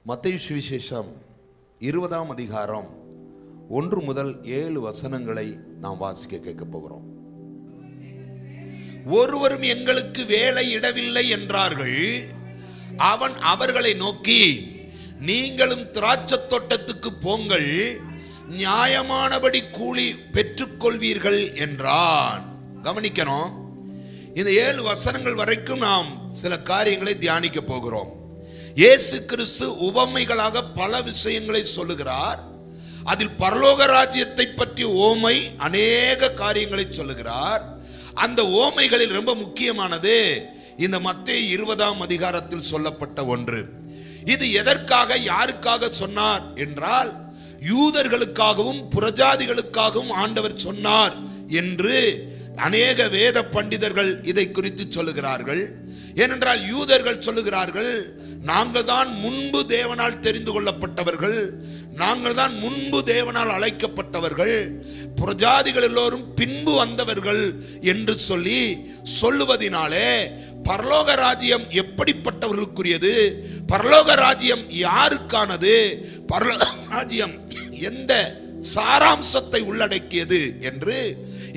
மத்தேயு சுவிசேஷம் 20ஆம் அதிகாரம் 1 முதல் 7 வசனங்களை நாம் வாசிக்க கேட்க போகிறோம். ஒருவரும் எங்களுக்கு வேலை இடவில்லை என்றார்கள். அவன் அவர்களை நோக்கி, நீங்களும் திராட்சை தோட்டத்துக்கு போங்கள், நியாயமானபடி கூலி பெற்றுக்கொள்வீர்கள் என்றான். கவனிக்கணும், இந்த 7 வசனங்கள் வரைக்கும் நாம் சில காரியங்களை தியானிக்க போகிறோம். இயேசு கிறிஸ்து உவமைகளாக பல விஷயங்களை சொல்லுகிறார். அதில் பரலோக ராஜ்யத்தை பற்றிய ஓமை அநேக காரியங்களை சொல்லுகிறார். அந்த ஓமைகளில் ரொம்ப முக்கியமானது இந்த மத்தேயு 20ஆம் அதிகாரத்தில் சொல்லப்பட்ட ஒன்று. இது எதற்காக, யாருக்காக சொன்னார் என்றால், யூதர்களுக்காகவும் புறஜாதிகளுக்காகவும் ஆண்டவர் சொன்னார் என்று அநேக வேத பண்டிதர்கள் இதை குறித்து சொல்லுகிறார்கள். ஏனென்றால் யூதர்கள் சொல்லுகிறார்கள், நாங்கள் தான் முன்பு தேவனால் தெரிந்து கொள்ளப்பட்டவர்கள், நாங்கள் தான் முன்பு தேவனால் அழைக்கப்பட்டவர்கள், புறஜாதிகள் எல்லோரும் பின்பு வந்தவர்கள் என்று சொல்லுவதினாலே பரலோக ராஜ்யம் எப்படிப்பட்டவர்களுக்குரியது, பரலோக ராஜ்யம் யாருக்கானது, பரலோக ராஜ்யம் எந்த சாராம்சத்தை உள்ளடக்கியது என்று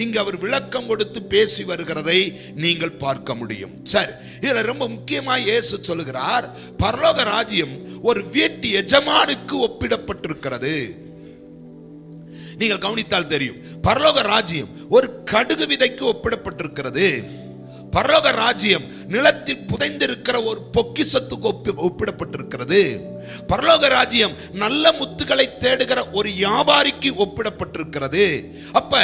இங்கு அவர் விளக்கம் கொடுத்து பேசி வருகிறதை நீங்கள் பார்க்க முடியும். சரி, இதுல ரொம்ப முக்கியமா இயேசு சொல்லுகிறார், பரலோக ராஜ்யம் ஒரு வீட்டு எஜமானுக்கு ஒப்பிடப்பட்டிருக்கிறது. நீங்கள் கவனித்தால் தெரியும், பரலோக ராஜ்யம் ஒரு கடுகு விதைக்கு ஒப்பிடப்பட்டிருக்கிறது. பரலோக ராஜ்யம் நிலத்தில் புதைந்திருக்கிற ஒரு பொக்கிஷத்துக்கு ஒப்பிடப்பட்டிருக்கிறது. பரலோக ராஜ்யம் நல்ல முத்துக்களை தேடுகிற ஒரு வியாபாரிக்கு ஒப்பிடப்பட்டிருக்கிறது. அப்ப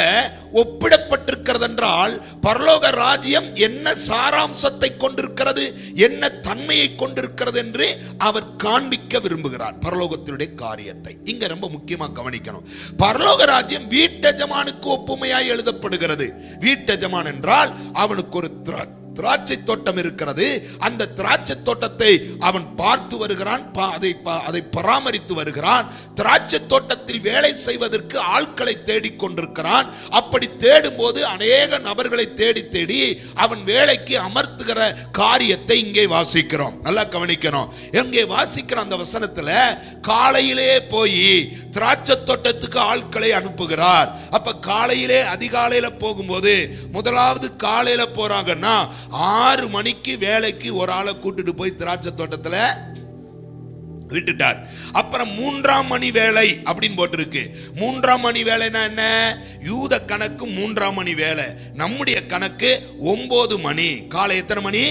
ஒப்பிடப்பட்டிருக்கிறது என்றால் பரலோக ராஜ்யம் என்ன சாராம்சத்தை கொண்டிருக்கிறது, என்ன தன்மையை கொண்டிருக்கிறது என்று அவர் காண்பிக்க விரும்புகிறார். பரலோகத்தினுடைய காரியத்தை இங்க ரொம்ப முக்கியமா கவனிக்கணும். பரலோக ராஜ்யம் வீட்டெஜமானுக்கு ஒப்புமையாய் எழுதப்படுகிறது. வீட்டெஜமான் என்றால் அவனுக்கு ஒரு திராட்சை தோட்டம் இருக்கிறது. அந்த திராட்சை தோட்டத்தை அவன் பார்த்து வருகிறான், அதை பராமரித்து வருகிறான். திராட்சை தோட்டத்தில் வேலை செய்வதற்கு ஆட்களை தேடிக் கொண்டிருக்கிறான். அப்படி தேடும் போது அநேக நபர்களை தேடி தேடி அவன் வேலைக்கு அமர்த்துகிற காரியத்தை இங்கே வாசிக்கிறோம். நல்லா கவனிக்கணும், எங்கே வாசிக்கிற அந்த வசனத்துல காலையிலே போய் திராட்சை தோட்டத்துக்கு ஆட்களை அனுப்புகிறார். அப்ப காலையிலே அதிகாலையில போகும்போது, முதலாவது காலையில போறாங்கன்னா 6 மணிக்கு வேலைக்கு ஒரு ஆளை கூட்டிட்டு போய் திராட்சை தோட்டத்துல விட்டுட்டார். அப்புறம் 3ஆம் மணி வேலை அப்படின்னு போட்டிருக்கு. 3ஆம் மணி வேலைன்னா என்ன? யூத கணக்கு 3ஆம் மணி வேலை, நம்முடைய கணக்கு 9 மணி. காலை எத்தனை மணி?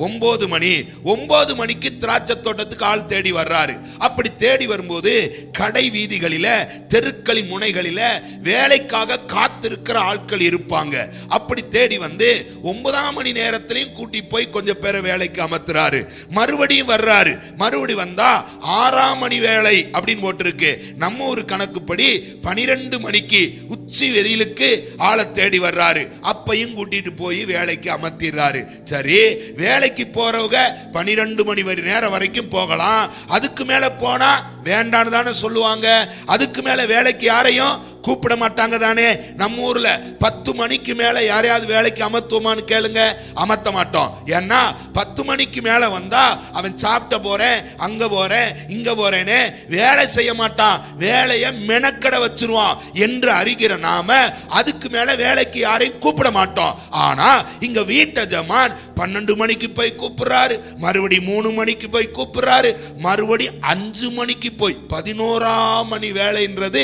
9 மணி. 9 மணிக்கு திராட்சை தோட்டத்துக்கு ஆள் தேடி வர்றாரு. அப்படி தேடி வரும்போது கடை வீதிகளில, தெருக்களின் முனைகளில வேலைக்காக காத்திருக்கிற ஆட்கள் இருப்பாங்க. அப்படி தேடி வந்து 9ஆம் மணி நேரத்திலையும் கூட்டி போய் கொஞ்சம் பேரை வேலைக்கு அமர்த்துறாரு. மறுபடியும் வர்றாரு. மறுபடி வந்தா 6ஆம் மணி வேலை அப்படின்னு போட்டிருக்கு. நம்ம ஒரு கணக்குப்படி 12 மணிக்கு உச்சி வெயிலுக்கு ஆளை தேடி வர்றாரு. அப்பையும் கூட்டிட்டு போய் வேலைக்கு அமர்த்திடுறாரு. சரி, வேலைக்கு போறவங்க 12 மணி நேரம் வரைக்கும் போகலாம். அதுக்கு மேல போனா வேண்டான்னு தானே சொல்லுவாங்க. அதுக்கு மேல வேலைக்கு யாரையும் கூப்பிட மாட்டாங்க தானே. நம்ம ஊர்ல 10 மணிக்கு மேல யாரையாவது வேலைக்கு அமர்த்துவோமான்னு கேளுங்க, அமர்த்த மாட்டோம். ஏன்னா 10 மணிக்கு மேல வந்தா அவன் சாப்பிட்ட போறேன், அங்க போறேன், இங்க போறேன்னு வேலை செய்ய மாட்டான். வேலையை மெனக்கட வச்சிருவான் என்று அறிகிற நாம அதுக்கு மேல வேலைக்கு யாரையும் கூப்பிட மாட்டோம். ஆனா இங்க வீட்டெஜமான் 12 மணிக்கு போய் கூப்பிடுறாரு, மறுபடி 3 மணிக்கு போய் கூப்பிடுறாரு, மறுபடி 5 மணிக்கு போய் 11ஆம் மணி வேலைன்றது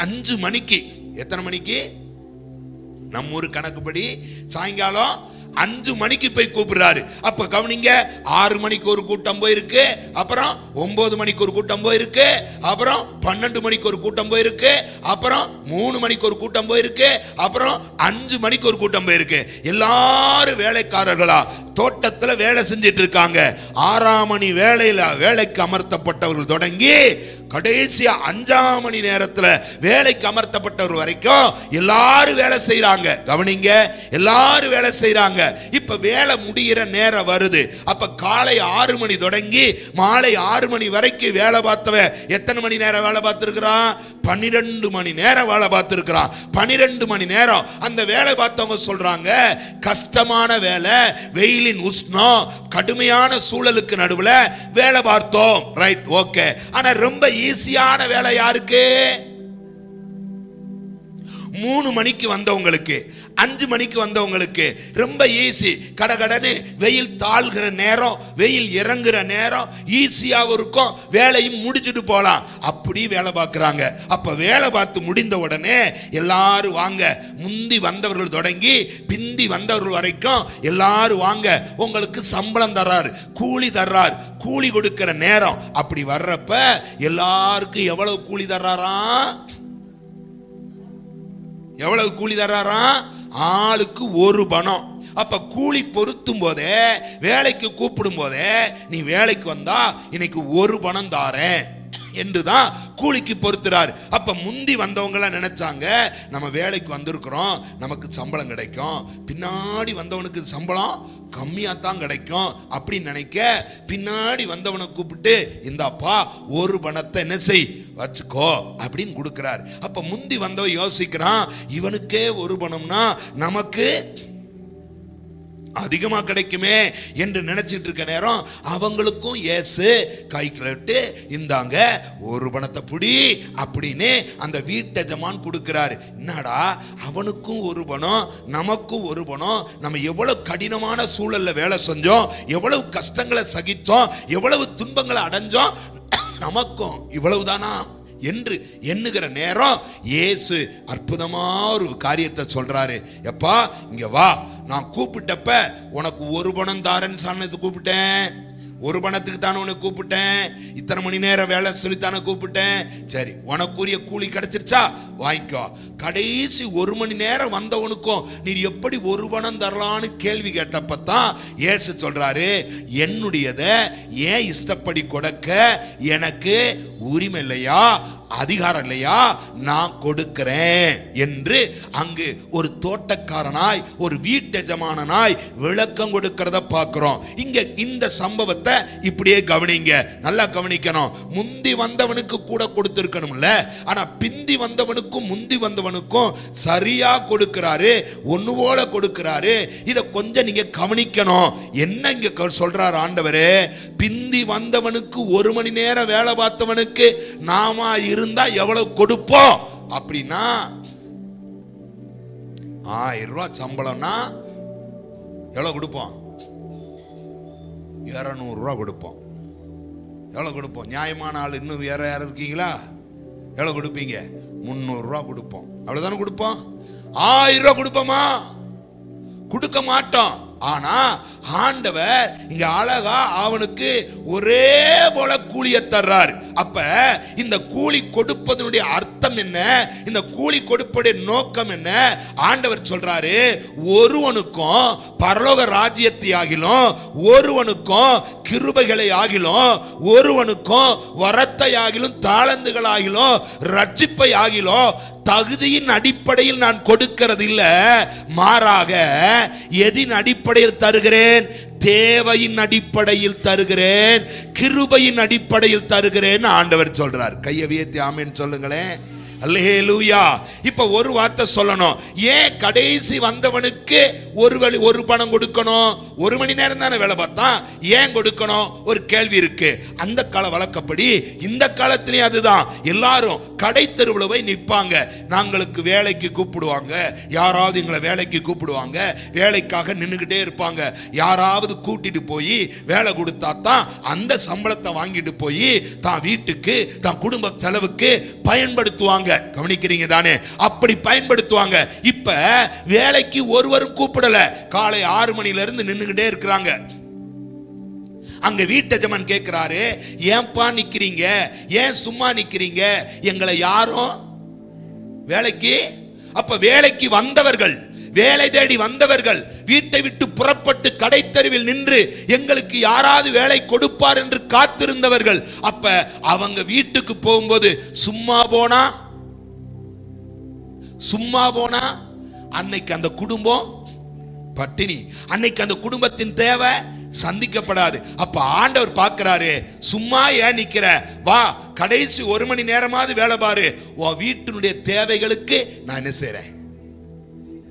5 மணிக்கு. எத்தனை மணிக்கு? நம்ம ஊர் கணக்குப்படி சாயங்காலம் 5 மணிக்கு போய் கூப்பிடுறாரு. அப்ப கவனிங்க, 6 மணிக்கு ஒரு கூட்டம் போயிருக்கு, அப்புறம் 9 மணிக்கு ஒரு கூட்டம் போயிருக்கு, அப்புறம் 12 மணிக்கு ஒரு கூட்டம் போயிருக்கு, அப்புறம் 3 மணிக்கு ஒரு கூட்டம் போயிருக்கு, அப்புறம் 5 மணிக்கு ஒரு கூட்டம் போயிருக்கு. எல்லாரும் வேலைக்காரர்களா தோட்டத்துல வேலை செஞ்சிட்டு இருக்காங்க. 6ஆம் மணி வேலையில வேலைக்கு அமர்த்தப்பட்டவர்கள் தொடங்கி கடைசியா 5ஆம் மணி நேரத்துல வேலைக்கு அமர்த்தப்பட்டவர் வரைக்கும் எல்லாரும் வேலை செய்யறாங்க. கவனிங்க, எல்லாரும் வேலை செய்யறாங்க. இப்ப வேலை முடிகிற நேரம் வருது. அப்ப காலை 6 மணி தொடங்கி மாலை 6 மணி வரைக்கும் வேலை பார்த்தவ எத்தனை மணி நேரம் வேலை பார்த்திருக்கிறான்? 12 மணி நேரம் வேலை பார்த்திருக்கிறான். 12 மணி நேரம் அந்த வேலை பார்த்தவங்க சொல்றாங்க, கஷ்டமான வேலை, வெயிலின் உஷ்ணம், கடுமையான சூழலுக்கு நடுவுல வேலை பார்த்தோம். Right, okay. ஆனா ரொம்ப ஈஸியான வேலை யாருக்கு? 3 மணிக்கு வந்தவங்களுக்கு, 5 மணிக்கு வந்தவங்களுக்கு ரொம்ப ஈஸி. கடகடன்னு வெயில் தாழ்கிற நேரம், வெயில் இறங்குற நேரம் ஈஸியாகவும் இருக்கும், வேலையும் முடிச்சுட்டு போகலாம். அப்படி வேலை பார்க்குறாங்க. அப்போ வேலை பார்த்து முடிந்த உடனே எல்லாரும் வாங்க, முந்தி வந்தவர்கள் தொடங்கி பிந்தி வந்தவர்கள் வரைக்கும் எல்லாரும் வாங்க, உங்களுக்கு சம்பளம் தர்றாரு, கூலி தர்றார். கூலி கொடுக்கிற நேரம் அப்படி வர்றப்ப எல்லாருக்கும் எவ்வளவு கூலி தர்றாராம்? எவ்வளவு கூலி தர்றாராம்? ஆளுக்கு 1 பணம். அப்ப கூலி பொருத்தும் போதே, வேலைக்கு கூப்பிடும் போதே, நீ வேலைக்கு வந்தா இன்னைக்கு 1 பணம் தாரேன் என்றுதான் கூலிக்கு பொறுத்துறாரு. அப்ப முந்தி வந்தவங்க நினைச்சாங்க, நம்ம வேலைக்கு வந்திருக்கிறோம், நமக்கு சம்பளம் கிடைக்கும், பின்னாடி வந்தவனுக்கு சம்பளம் கம்மியா தான் கிடைக்கும் அப்படின்னு நினைக்க, பின்னாடி வந்தவனை கூப்பிட்டு இந்தாப்பா 1 பணத்தை என்ன செய், வச்சுக்கோ அப்படின்னு கொடுக்கிறார். அப்ப முந்தி வந்தவன் யோசிக்கிறான், இவனுக்கே 1 பணம்னா நமக்கு அதிகமா கிடைக்குமே என்று நினைச்சிட்டு இருக்க நேரம் அவங்களுக்கும் இயேசு கை கிளட்டு, இந்தாங்க 1 பணத்தை புடி அப்படின்னு அந்த வீட்டெஜமான் கொடுக்கிறாரு. என்னடா, அவனுக்கும் 1 பணம், நமக்கும் 1 பணம், நம்ம எவ்வளவு கடினமான சூழல்ல வேலை செஞ்சோம், எவ்வளவு கஷ்டங்களை சகிச்சோம், எவ்வளவு துன்பங்களை அடைஞ்சோம், நமக்கும் இவ்வளவுதானா என்று எண்ணுகிற நேரம் இயேசு அற்புதமா ஒரு காரியத்தை சொல்றாரு. எப்பா இங்க வா, நான் கூப்பிட்டப்ப உனக்கு 1 பணம் தாரன்னு சொன்னது கூப்பிட்டேன், 1 பணத்துக்கு தானே உனக்கு கூப்பிட்டேன், இத்தனை மணி நேரம் வேலை சொல்லித்தானே கூப்பிட்டேன், சரி உனக்குரிய கூலி கிடைச்சிருச்சா, வாங்கிக்கோ. கடைசி 1 மணி நேரம் வந்தவனுக்கும் நீர் எப்படி 1 பணம் தரலான்னு கேள்வி கேட்டப்பதான் இயேசு சொல்றாரு, என்னுடையதை ஏன் இஷ்டப்படி கொடுக்க எனக்கு உரிமை இல்லையா, அதிகாரம் இல்லையா, நான் கொடுக்கிறேன் என்று அங்கு ஒரு தோட்டக்காரனாய், ஒரு வீட்டெஜமானனாய் விளக்கம் கொடுக்கிறத பார்க்கிறோம். இங்க இந்த சம்பவத்தை இப்படியே கவனிங்க, நல்லா கவனிக்கணும். முந்தி வந்தவனுக்கு கூட கொடுத்திருக்கணும்ல, ஆனா பிந்தி வந்தவனுக்கும் முந்தி வந்தவனுக்கும் சரியா கொடுக்கிறாரு, ஒண்ணு போல கொடுக்கிறாரு. இத கொஞ்சம் நீங்க கவனிக்கணும். என்ன இங்க சொல்றாரு ஆண்டவரே, பிந்தி வந்தவனுக்கு 1 மணி நேரம் வேலை பார்த்தவனுக்கு நாம இருந்தா எவ்வளவு கொடுப்போம் அப்படின்னா, 1000 ரூபாய் சம்பளம்னா எவ்வளவு கொடுப்போம்? 200 ரூபாய் கொடுப்போம். எவ்வளவு கொடுப்போம்? நியாயமான ஆள் இன்னும் வேற யாரும் இருக்கீங்களா? எவ்வளவு கொடுப்பீங்க? 300 ரூபாய் கொடுப்போம். அவ்வளவுதானே கொடுப்போம். 1000 ரூபாய் கொடுப்போமா? கொடுக்க மாட்டோம். ஆனா ஆண்டவர் இங்க அழகா அவனுக்கு ஒரே போல கூலியை தர்றார். அப்ப இந்த கூலி கொடுப்பதனுடைய அர்த்தம் என்ன, இந்த கூலி கொடுப்பதுடைய நோக்கம் என்ன? ஆண்டவர் சொல்றாரு, ஒருவனுக்கும் பரலோக ராஜ்யத்தை ஆகிலும், ஒருவனுக்கும் கிருபைகளை ஆகிலும், ஒருவனுக்கும் வரத்தை ஆகிலும், தாளந்துகள் ஆகிலும், ரட்சிப்பை ஆகிலும் தகுதியின் அடிப்படையில் நான் கொடுக்கிறது இல்ல, மாறாக எதின் அடிப்படையில் தருகிறேன்? தேவையின் அடிப்படையில் தருகிறேன், கிருபையின் அடிப்படையில் தருகிறேன் ஆண்டவர் சொல்றார். கையை உயர்த்தி ஆமென் சொல்லுங்களேன். அல்லேலூயா. இப்ப ஒரு வார்த்தை சொல்லணும். ஏன் கடைசி வந்தவனுக்கு 1 பணம் கொடுக்கணும்? 1 மணி நேரம் தானே வேலை பார்த்தான், ஏன் கொடுக்கணும்? ஒரு கேள்வி இருக்கு. அந்த கால வழக்கப்படி இந்த காலத்திலேயே அதுதான். எல்லாரும் கடை தெருவில் போய் நிற்பாங்க, நாங்களுக்கு வேலைக்கு கூப்பிடுவாங்க, யாராவது எங்களை வேலைக்கு கூப்பிடுவாங்க, வேலைக்காக நின்றுகிட்டே இருப்பாங்க. யாராவது கூட்டிட்டு போய் வேலை கொடுத்தா தான் அந்த சம்பளத்தை வாங்கிட்டு போய் தான் வீட்டுக்கு, தான் குடும்ப செலவுக்கு பயன்படுத்துவாங்க. கவனிக்கிறீங்க தானே? அப்படி பயன்படுத்துவாங்க. இப்ப வேலைக்கு ஒருவரும் கூப்பிடல, காலை 6 மணில இருந்து நின்னுகிட்டே இருக்கிறாங்க. அங்க வீட்டெஜமான் கேட்கிறாரு, ஏன்பா நிக்கிறீங்க, ஏன் சும்மா நிக்கிறீங்க, எங்களை யாரும் வேலைக்கு? அப்ப வேலைக்கு வந்தவர்கள், வேலை தேடி வந்தவர்கள், வீட்டை விட்டு புறப்பட்டு கடை தெருவில் நின்று எங்களுக்கு யாராவது வேலை கொடுப்பார் என்று காத்திருந்தவர்கள். அப்ப அவங்க வீட்டுக்கு போகும்போது சும்மா போனா அன்னைக்கு அந்த குடும்பம் பட்டினி, அன்னைக்கு அந்த குடும்பத்தின் தேவை சந்திக்கப்படாது. அப்ப ஆண்டவர் பார்க்கிறாரு, சும்மா ஏன் நிக்கிற, வா கடைசி 1 மணி நேரமாவது வேலை பாரு, உன் வீட்டினுடைய தேவைகளுக்கு நான் என்ன செய்றேன்,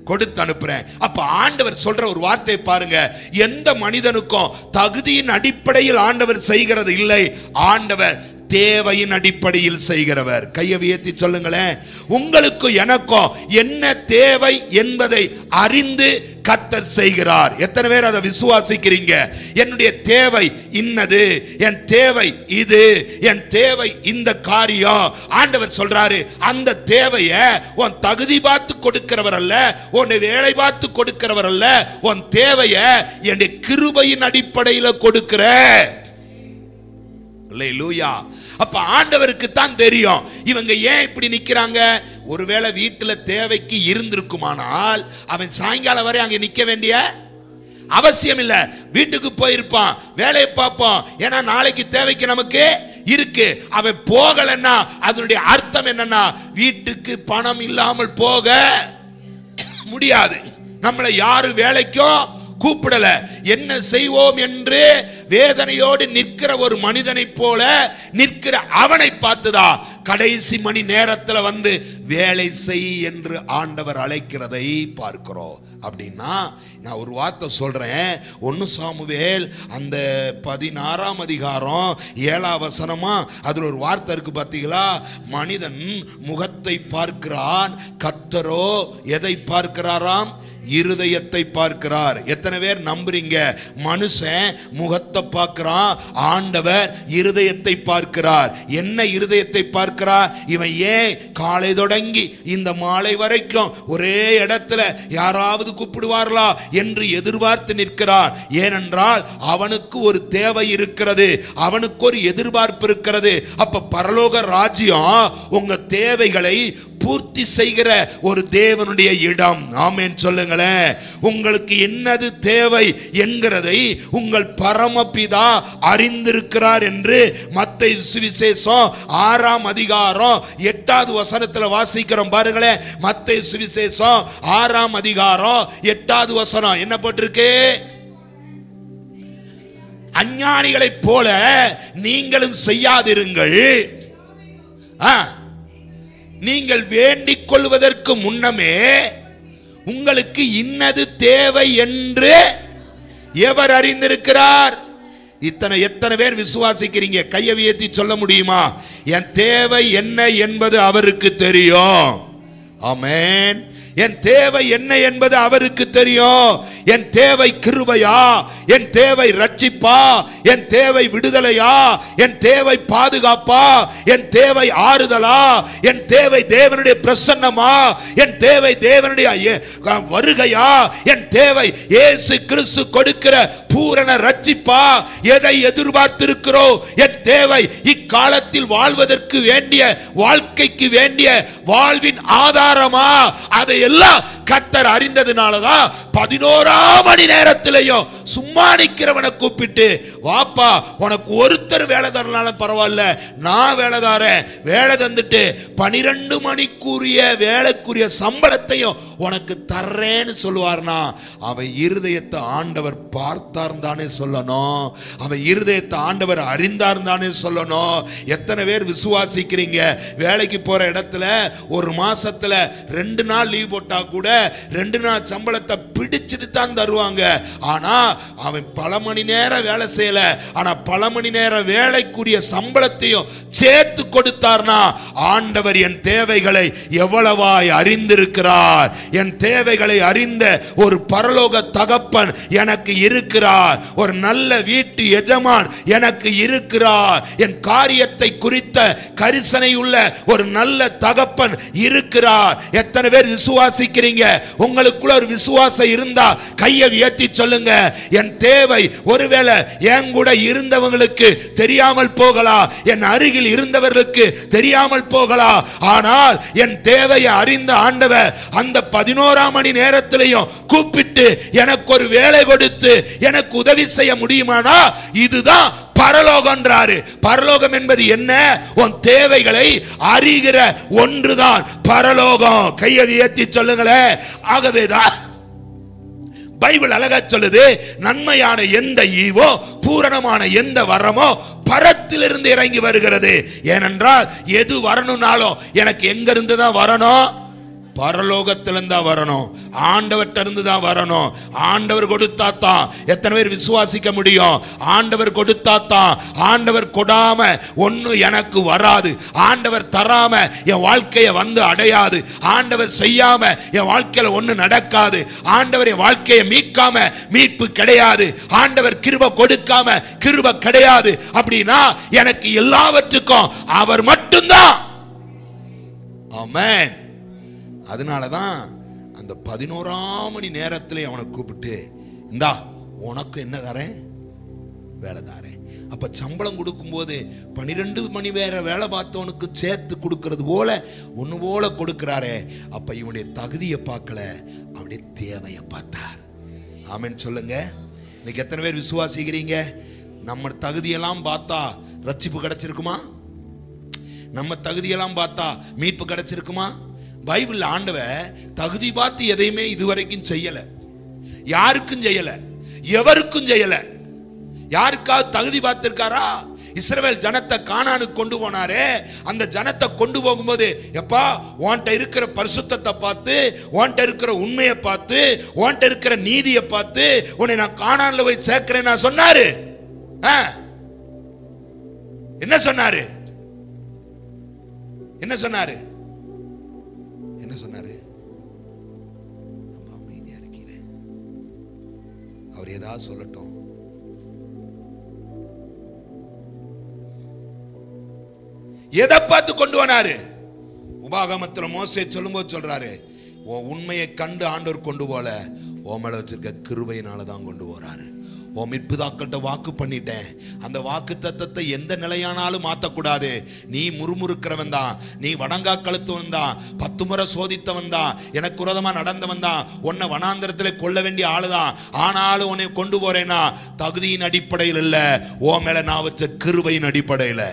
கொடுத்து அனுப்புறேன். அப்ப ஆண்டவர் சொல்ற ஒரு வார்த்தை பாருங்க, எந்த மனிதனுக்கும் தகுதியின் அடிப்படையில் ஆண்டவர் செய்கிறது இல்லை, ஆண்டவர் தேவையின் அடிப்படையில் செய்கிறவர். கையை உயர்த்தி சொல்லுங்களேன். உங்களுக்கு எனக்கும் என்ன தேவை என்பதை அறிந்து கர்த்தர் செய்கிறார். எத்தனை பேர் அதை விசுவாசிக்கிறீங்க? என்னுடைய தேவை இன்னது, என் தேவை இது, என் தேவை இந்த காரியம். ஆண்டவர் சொல்றாரு, அந்த தேவையை உன் தகுதி பார்த்து கொடுக்கிறவர் அல்ல, உன்னை வேலை பார்த்து கொடுக்கிறவர் அல்ல, உன் தேவையை என்னுடைய கிருபையின் அடிப்படையில் கொடுக்கிற. அல்லேலூயா. அப்ப ஆண்டவருக்கு தான் தெரியும் இவங்க ஏன் இப்படி நிக்கிறாங்க. ஒருவேளை வீட்டுல தேவைக்கு இருந்திருக்குமானால் அவன் சாயங்காலம் வரை அங்க நிக்க வேண்டிய அவசியம் இல்ல, வீட்டுக்கு போயிருப்பான், வேலையை பார்ப்பான். ஏன்னா நாளைக்கு தேவைக்கு நமக்கு இருக்கு. அவன் போகலன்னா அதனுடைய அர்த்தம் என்னன்னா, வீட்டுக்கு பணம் இல்லாமல் போக முடியாது. நம்மளை யாரும் வேலைக்கும் கூப்பிடல. என்ன செய்வோம் என்று வேதனையோடு நிற்கிற ஒரு மனிதனை போல நிற்கிற அவனை பார்த்துதா கடைசி மணி நேரத்தில் வந்து வேலை செய் என்று ஆண்டவர் அழைக்கிறதை பார்க்கிறோம். அப்படின்னா நான் ஒரு வார்த்தை சொல்றேன். 1 சாமுவேல் அந்த 16ஆம் அதிகாரம் 7ஆம் வசனமா அதுல ஒரு வார்த்தை இருக்கு பார்த்தீங்களா? மனிதன் முகத்தை பார்க்கிறான், கர்த்தரோ எதை பார்க்கிறாராம்? இருதயத்தை பார்க்கிறார். எத்தனை பேர் நம்புறீங்க? மனுஷன் முகத்தை பார்க்கிறான், ஆண்டவர் இருதயத்தை பார்க்கிறார். என்ன இருதயத்தை பார்க்கிறார்? இவன் ஏன் காலை தொடங்கி இந்த மாலை வரைக்கும் ஒரே இடத்துல யாராவது கூப்பிடுவார்களா என்று எதிர்பார்த்து நிற்கிறார். ஏனென்றால் அவனுக்கு ஒரு தேவை இருக்கிறது, அவனுக்கு ஒரு எதிர்பார்ப்பு இருக்கிறது. அப்ப பரலோக ராஜ்யம் உங்க தேவைகளை பூர்த்தி செய்கிற ஒரு தேவனுடைய இடம். ஆமென் சொல்லுங்களேன். உங்களுக்கு என்னது தேவை என்கிறதை உங்கள் பரமபிதா அறிந்திருக்கிறார் என்று மத்தேயு சுவிசேஷம் 6ஆம் அதிகாரம் 8வது வசனத்தில் வாசிக்கிறோம். பாருங்களேன், மத்தேயு சுவிசேஷம் 6ஆம் அதிகாரம் 8வது வசனம் என்ன போட்டிருக்கு? அஞ்ஞானிகளைப் போல நீங்களும் செய்யாதிருங்கள், நீங்கள் வேண்டிக் கொள்வதற்கு முன்னமே உங்களுக்கு இன்னது தேவை என்று எவர் அறிந்திருக்கிறார்? எத்தனை பேர் விசுவாசிக்கிறீங்க? கையை உயர்த்தி சொல்ல முடியுமா? என் தேவை என்ன என்பது அவருக்கு தெரியும். ஆமென். என் தேவை என்ன என்பது அவருக்கு தெரியும். என் தேவை கிருபையா, என் தேவை ரட்சிப்பா, என் தேவை விடுதலையா, என் தேவை பாதுகாப்பா, என் தேவை ஆறுதலா, என் தேவை தேவனுடைய பிரசன்னமா, என் தேவை தேவனுடைய வருகையா, என் தேவை இயேசு கிறிஸ்து கொடுக்கிற பூரண ரட்சிப்பா? எதை எதிர்பார்த்திருக்கிறோம்? என் தேவை இக்காலத்தில் வாழ்வதற்கு வேண்டிய, வாழ்க்கைக்கு வேண்டிய வாழ்வின் ஆதாரமா? அதை எல்லாம் கர்த்தர் அறிந்ததுனாலதான் 11ஆம் மணி நேரத்திலையும் சும்மா நிக்கிறவனை கூப்பிட்டு, வாப்பா உனக்கு ஒருத்தர் வேலை தரலாம் பரவாயில்ல, நான் வேலை தாரேன், வேலை தந்துட்டு 12 மணிக்குரிய வேலைக்குரிய சம்பளத்தையும் உனக்கு தர்றேன்னு சொல்லுவார்னா அவன் இருதயத்தை ஆண்டவர் பார்த்தார் தானே சொல்லணும். அவன் இருதயத்தை ஆண்டவர் அறிந்தார் தானே சொல்லணும். எத்தனை பேர் விசுவாசிக்கிறீங்க? வேலைக்கு போற இடத்துல ஒரு மாசத்துல 2 நாள் லீவ் போட்டா கூட 2 நாள் சம்பளத்தை பிடிச்சிட்டு தான் தருவாங்க. ஆனா அவன் பல மணி நேரம் வேலை செய்யல, ஆனா பல மணி நேரம் வேலைக்குரிய சம்பளத்தையும் சேர்த்து கொடுத்தார்னா ஆண்டவர் என் தேவைகளை எவ்வளவாய் அறிந்திருக்கிறார். என் தேவைகளை அறிந்த ஒரு பரலோக தகப்பன் எனக்கு இருக்கிறார். ஒரு நல்ல வீட்டு எஜமான் எனக்கு இருக்கிறார். என் காரியத்தை குறித்த கரிசனை உள்ள ஒரு நல்ல தகப்பன் இருக்கிறார். எத்தனை பேர் விசுவாசிக்கிறீங்க? உங்களுக்குள்ள ஒரு விசுவாசம் இருந்தா கையை உயர்த்தி சொல்லுங்க. என் தேவை ஒருவேளை என் கூட இருந்தவங்களுக்கு தெரியாமல் போகலாம், என் அருகில் இருந்தவர்களுக்கு தெரியாமல் போகலாம். ஆனால் என் தேவையை அறிந்த ஆண்டவர் அந்த 11ஆம் மணி நேரத்திலையும் கூப்பிட்டு எனக்கு ஒரு வேலை கொடுத்து எனக்கு உதவி செய்ய முடியுமானா இதுதான் பரலோகம்ன்றாரு. பரலோகம் என்பது என்ன? உன் தேவைகளை அறிகிற ஒன்றுதான் பரலோகம். கையை உயர்த்தி சொல்லுங்களேன். ஆகவேதான் பைபிள் அழகா சொல்லுது, நன்மையான எந்த ஈவோ பூரணமான எந்த வரமோ பரத்திலிருந்து இறங்கி வருகிறது. ஏனென்றால் எது வரணும்னாலும் எனக்கு எங்க இருந்து தான் வரணும்? பரலோகத்திலிருந்து தான் வரணும், ஆண்டவர்கிட்ட இருந்து தான் வரணும். ஆண்டவர் கொடுத்தாத்தான். எத்தனை பேர் விசுவாசிக்க முடியும்? ஆண்டவர் கொடுத்தாத்தான். ஆண்டவர் கொடாம ஒன்னும் எனக்கு வராது. ஆண்டவர் தராம என் வாழ்க்கையை வந்து அடையாது. ஆண்டவர் செய்யாம என் வாழ்க்கையில ஒண்ணு நடக்காது. ஆண்டவர் என் வாழ்க்கையை மீட்காம மீட்பு கிடையாது. ஆண்டவர் கிருபை கொடுக்காம கிருபை கிடையாது. அப்படின்னா எனக்கு எல்லாவற்றுக்கும் அவர் மட்டும்தான். ஆமென். அதனாலதான் அந்த 11ஆம் மணி நேரத்தில் அவனை கூப்பிட்டு, இந்தா உனக்கு என்ன தரேன்? வேலை தரேன். அப்ப சம்பளம் கொடுக்கும் போது 12 மணி வேலை பார்த்தவனுக்கு சேர்த்து கொடுக்கிறது போல ஒண்ணு போல கொடுக்கிறாரே. அப்ப இவனுடைய தகுதியை பார்க்கல, அவனுடைய தேவையை பார்த்தார். ஆமென் சொல்லுங்க. இன்னைக்கு எத்தனை பேர் விசுவாசிக்கிறீங்க? நம்ம தகுதியெல்லாம் பார்த்தா ரட்சிப்பு கிடைச்சிருக்குமா? நம்ம தகுதியெல்லாம் பார்த்தா மீட்பு கிடைச்சிருக்குமா? பைபிள் ஆண்டவர் தகுதி பார்த்து எதையுமே இதுவரைக்கும் செய்யல. யாருக்கும் செய்யல, எவருக்கும் செய்யல. யாருக்காவது தகுதி பார்த்திருக்காரா? இஸ்ரவேல் ஜனத்தை கானானுக்கு கொண்டு போனாரே, அந்த ஜனத்தை கொண்டு போகும்போது எப்பா உன்கிட்ட இருக்கிற பரிசுத்தத்தை பார்த்து, உன்கிட்ட இருக்கிற உண்மையை பார்த்து, உன்கிட்ட இருக்கிற நீதியை பார்த்து உன்னை நான் கானான்ல போய் சேர்க்கிறேன் நான் சொன்னாரு. என்ன சொன்னாரு? என்ன சொன்னாரு? என்ன சொன்னாரு? நம்ம அமைதியா இருக்கீங்க. அவர் ஏதாவது சொல்லட்டும். எதை பார்த்து கொண்டு வந்தாரு? உபாகமத்தில் மோசே சொல்லும்போது சொல்றாரு, உன் உண்மையை கண்டு ஆண்டவர் கொண்டு போல உன் மேல வச்சிருக்க கிருபையினாலதான் கொண்டு போறாரு. உன் மிற்பிதாக்கள்கிட்ட வாக்கு பண்ணிட்டேன். அந்த வாக்கு தத்தத்தை எந்த நிலையானாலும் மாற்றக்கூடாது. நீ முறுமுறுக்கிறவன் தான், நீ வணங்கா கழுத்தவன் தான், 10 முறை சோதித்தவன் தான், எனக்கு விரோதமா நடந்தவன் தான், உன்னை வனாந்தரத்தில் கொள்ள வேண்டிய ஆளுதான். ஆனாலும் உன்னை கொண்டு போறேன்னா தகுதியின் அடிப்படையில் இல்ல, உன் மேல நான் வச்ச கிருபையின் அடிப்படையில்.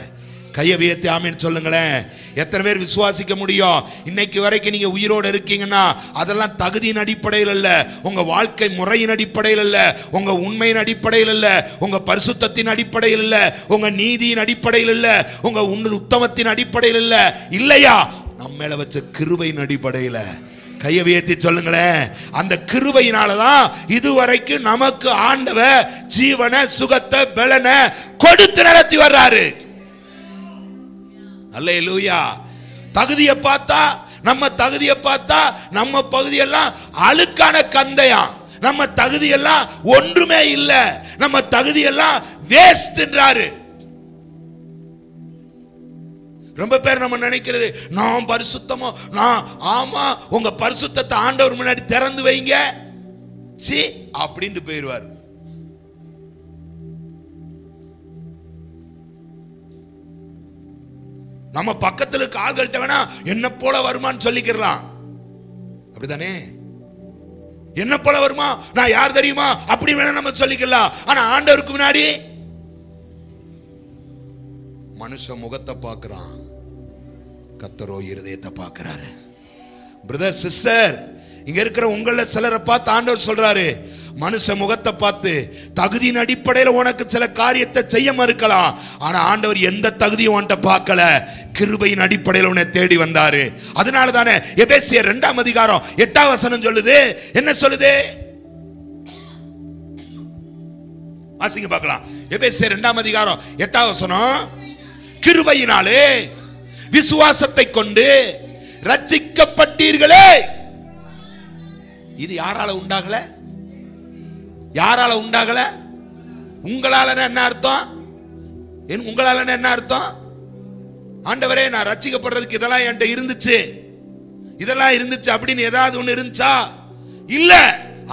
கையை வியத்தி ஆமென் சொல்லுங்களேன். எத்தனை பேர் விசுவாசிக்க முடியும்? இன்னைக்கு வரைக்கும் நீங்க உயிரோடு இருக்கீங்கன்னா அதெல்லாம் தகுதியின் அடிப்படையில் இல்ல, உங்க வாழ்க்கை முறையின் அடிப்படையில் இல்ல, உங்க உண்மையின் அடிப்படையில் இல்ல, உங்க பரிசுத்தத்தின் அடிப்படையில் இல்ல, உங்க நீதியின் அடிப்படையில் இல்ல, உங்க உத்தமத்தின் அடிப்படையில் இல்ல. இல்லையா? நம்ம மேல வச்ச கிருபையின் அடிப்படையில். கையை உயர்த்தி சொல்லுங்களேன். அந்த கிருபையினாலதான் இதுவரைக்கும் நமக்கு ஆண்டவர் ஜீவனை சுகத்தை பலனை கொடுத்து நடத்தி வர்றாரு. அல்லேலூயா. தகுதியை பார்த்தா, நம்ம தகுதியை பார்த்தா நம்ம பகுதியெல்லாம் அழுக்கான கந்தையா, நம்ம தகுதியெல்லாம் ஒன்றுமே இல்ல, நம்ம தகுதியெல்லாம் வேஸ்ட்ன்றாரு. ரொம்ப பேர் நம்ம நினைக்கிறது நான் பரிசுத்தமோ, நான் ஆமா உங்க பரிசுத்தத்தை ஆண்டவர் முன்னாடி திறந்து வைங்க சி அப்படின்ட்டு போயிடுவார். நம்ம பக்கத்துல இருக்க ஆள்கள்ட்ட வேணா என்ன போல வருமான்னு சொல்லிக்கலாம், அப்படிதானே? என்ன போல வருமா, நான் யார் தெரியுமா அப்படி வேணா நம்ம சொல்லிக்கலாம். ஆனா ஆண்டவருக்கு முன்னாடி மனுஷ முகத்தை பார்க்கிறான், கர்த்தரோ இருதயத்தை பார்க்கிறாரு. பிரதர் சிஸ்டர், இங்க இருக்கிற உங்கள சிலரை பார்த்து ஆண்டவர் சொல்றாரு, மனுஷ முகத்தை பார்த்து தகுதியின் அடிப்படையில் உனக்கு சில காரியத்தை செய்ய மறுக்கலாம். ஆனா ஆண்டவர் எந்த தகுதியும் உன்கிட்ட பார்க்கல, கிருபையின் அடிப்படையில் உன்னை தேடி வந்தாரு. அதனால தானே எபேசியர் 2ஆம் அதிகாரம் 8ஆம் வசனம் சொல்லுது. என்ன சொல்லுது? வாசிங்க பார்க்கலாம். எபேசியர் 2ஆம் அதிகாரம் 8ஆம் வசனம், கிருபையினாலே விசுவாசத்தை கொண்டு ரட்சிக்கப்பட்டீர்களே. இது யாரால உண்டாகல? யாரால உண்டாகல? உங்களால என்ன அர்த்தம்? உங்களால என்ன அர்த்தம்? ஆண்டவரே நான் ரட்சிக்கப்படுறதுக்கு இதெல்லாம் என்கிட்ட இருந்துச்சு, இதெல்லாம் இருந்துச்சு அப்படின்னு ஏதாவது ஒண்ணு இருந்துச்சா? இல்ல.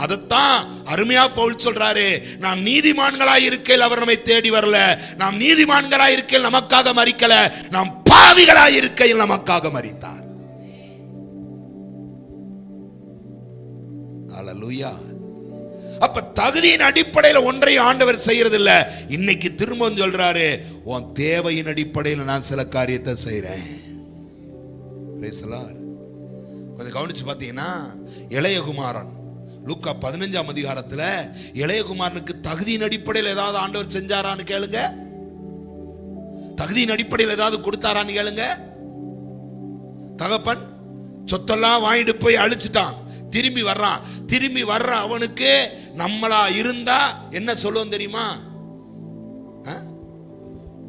அதத்தான் அருமையா பவுல் சொல்றாரு, நாம் நீதிமான்களாய் இருக்கையில் அவர் நம்மை தேடி வரல, நாம் நீதிமான்களாய் இருக்கையில் நமக்காக மரிக்கல, நாம் பாவிகளாய் இருக்கையில் நமக்காக மரித்தார். அல்லேலூயா. அப்ப தகுதியின் அடிப்படையில் ஒன்றையும் ஆண்டவர் செய்யறது இல்ல. இன்னைக்கு திரும்ப சொல்றாரு, உன் தேவையின் அடிப்படையில் நான் சில காரியத்தை செய்யறேன். கொஞ்சம் கவனிச்சு பாத்தீங்கன்னா, இளையகுமாரன் லூக்கா 15ஆம் அதிகாரத்துல இளையகுமாரனுக்கு தகுதியின் அடிப்படையில் ஏதாவது ஆண்டவர் செஞ்சாரான்னு கேளுங்க. தகுதியின் அடிப்படையில் ஏதாவது கொடுத்தாரான்னு கேளுங்க. தகப்பன் சொத்தெல்லாம் வாங்கிட்டு போய் அழிச்சிட்டான், திரும்பி வர்றான். திரும்பி வர்ற அவனுக்கு நம்மளா இருந்தா என்ன சொல்லுவோம் தெரியுமா?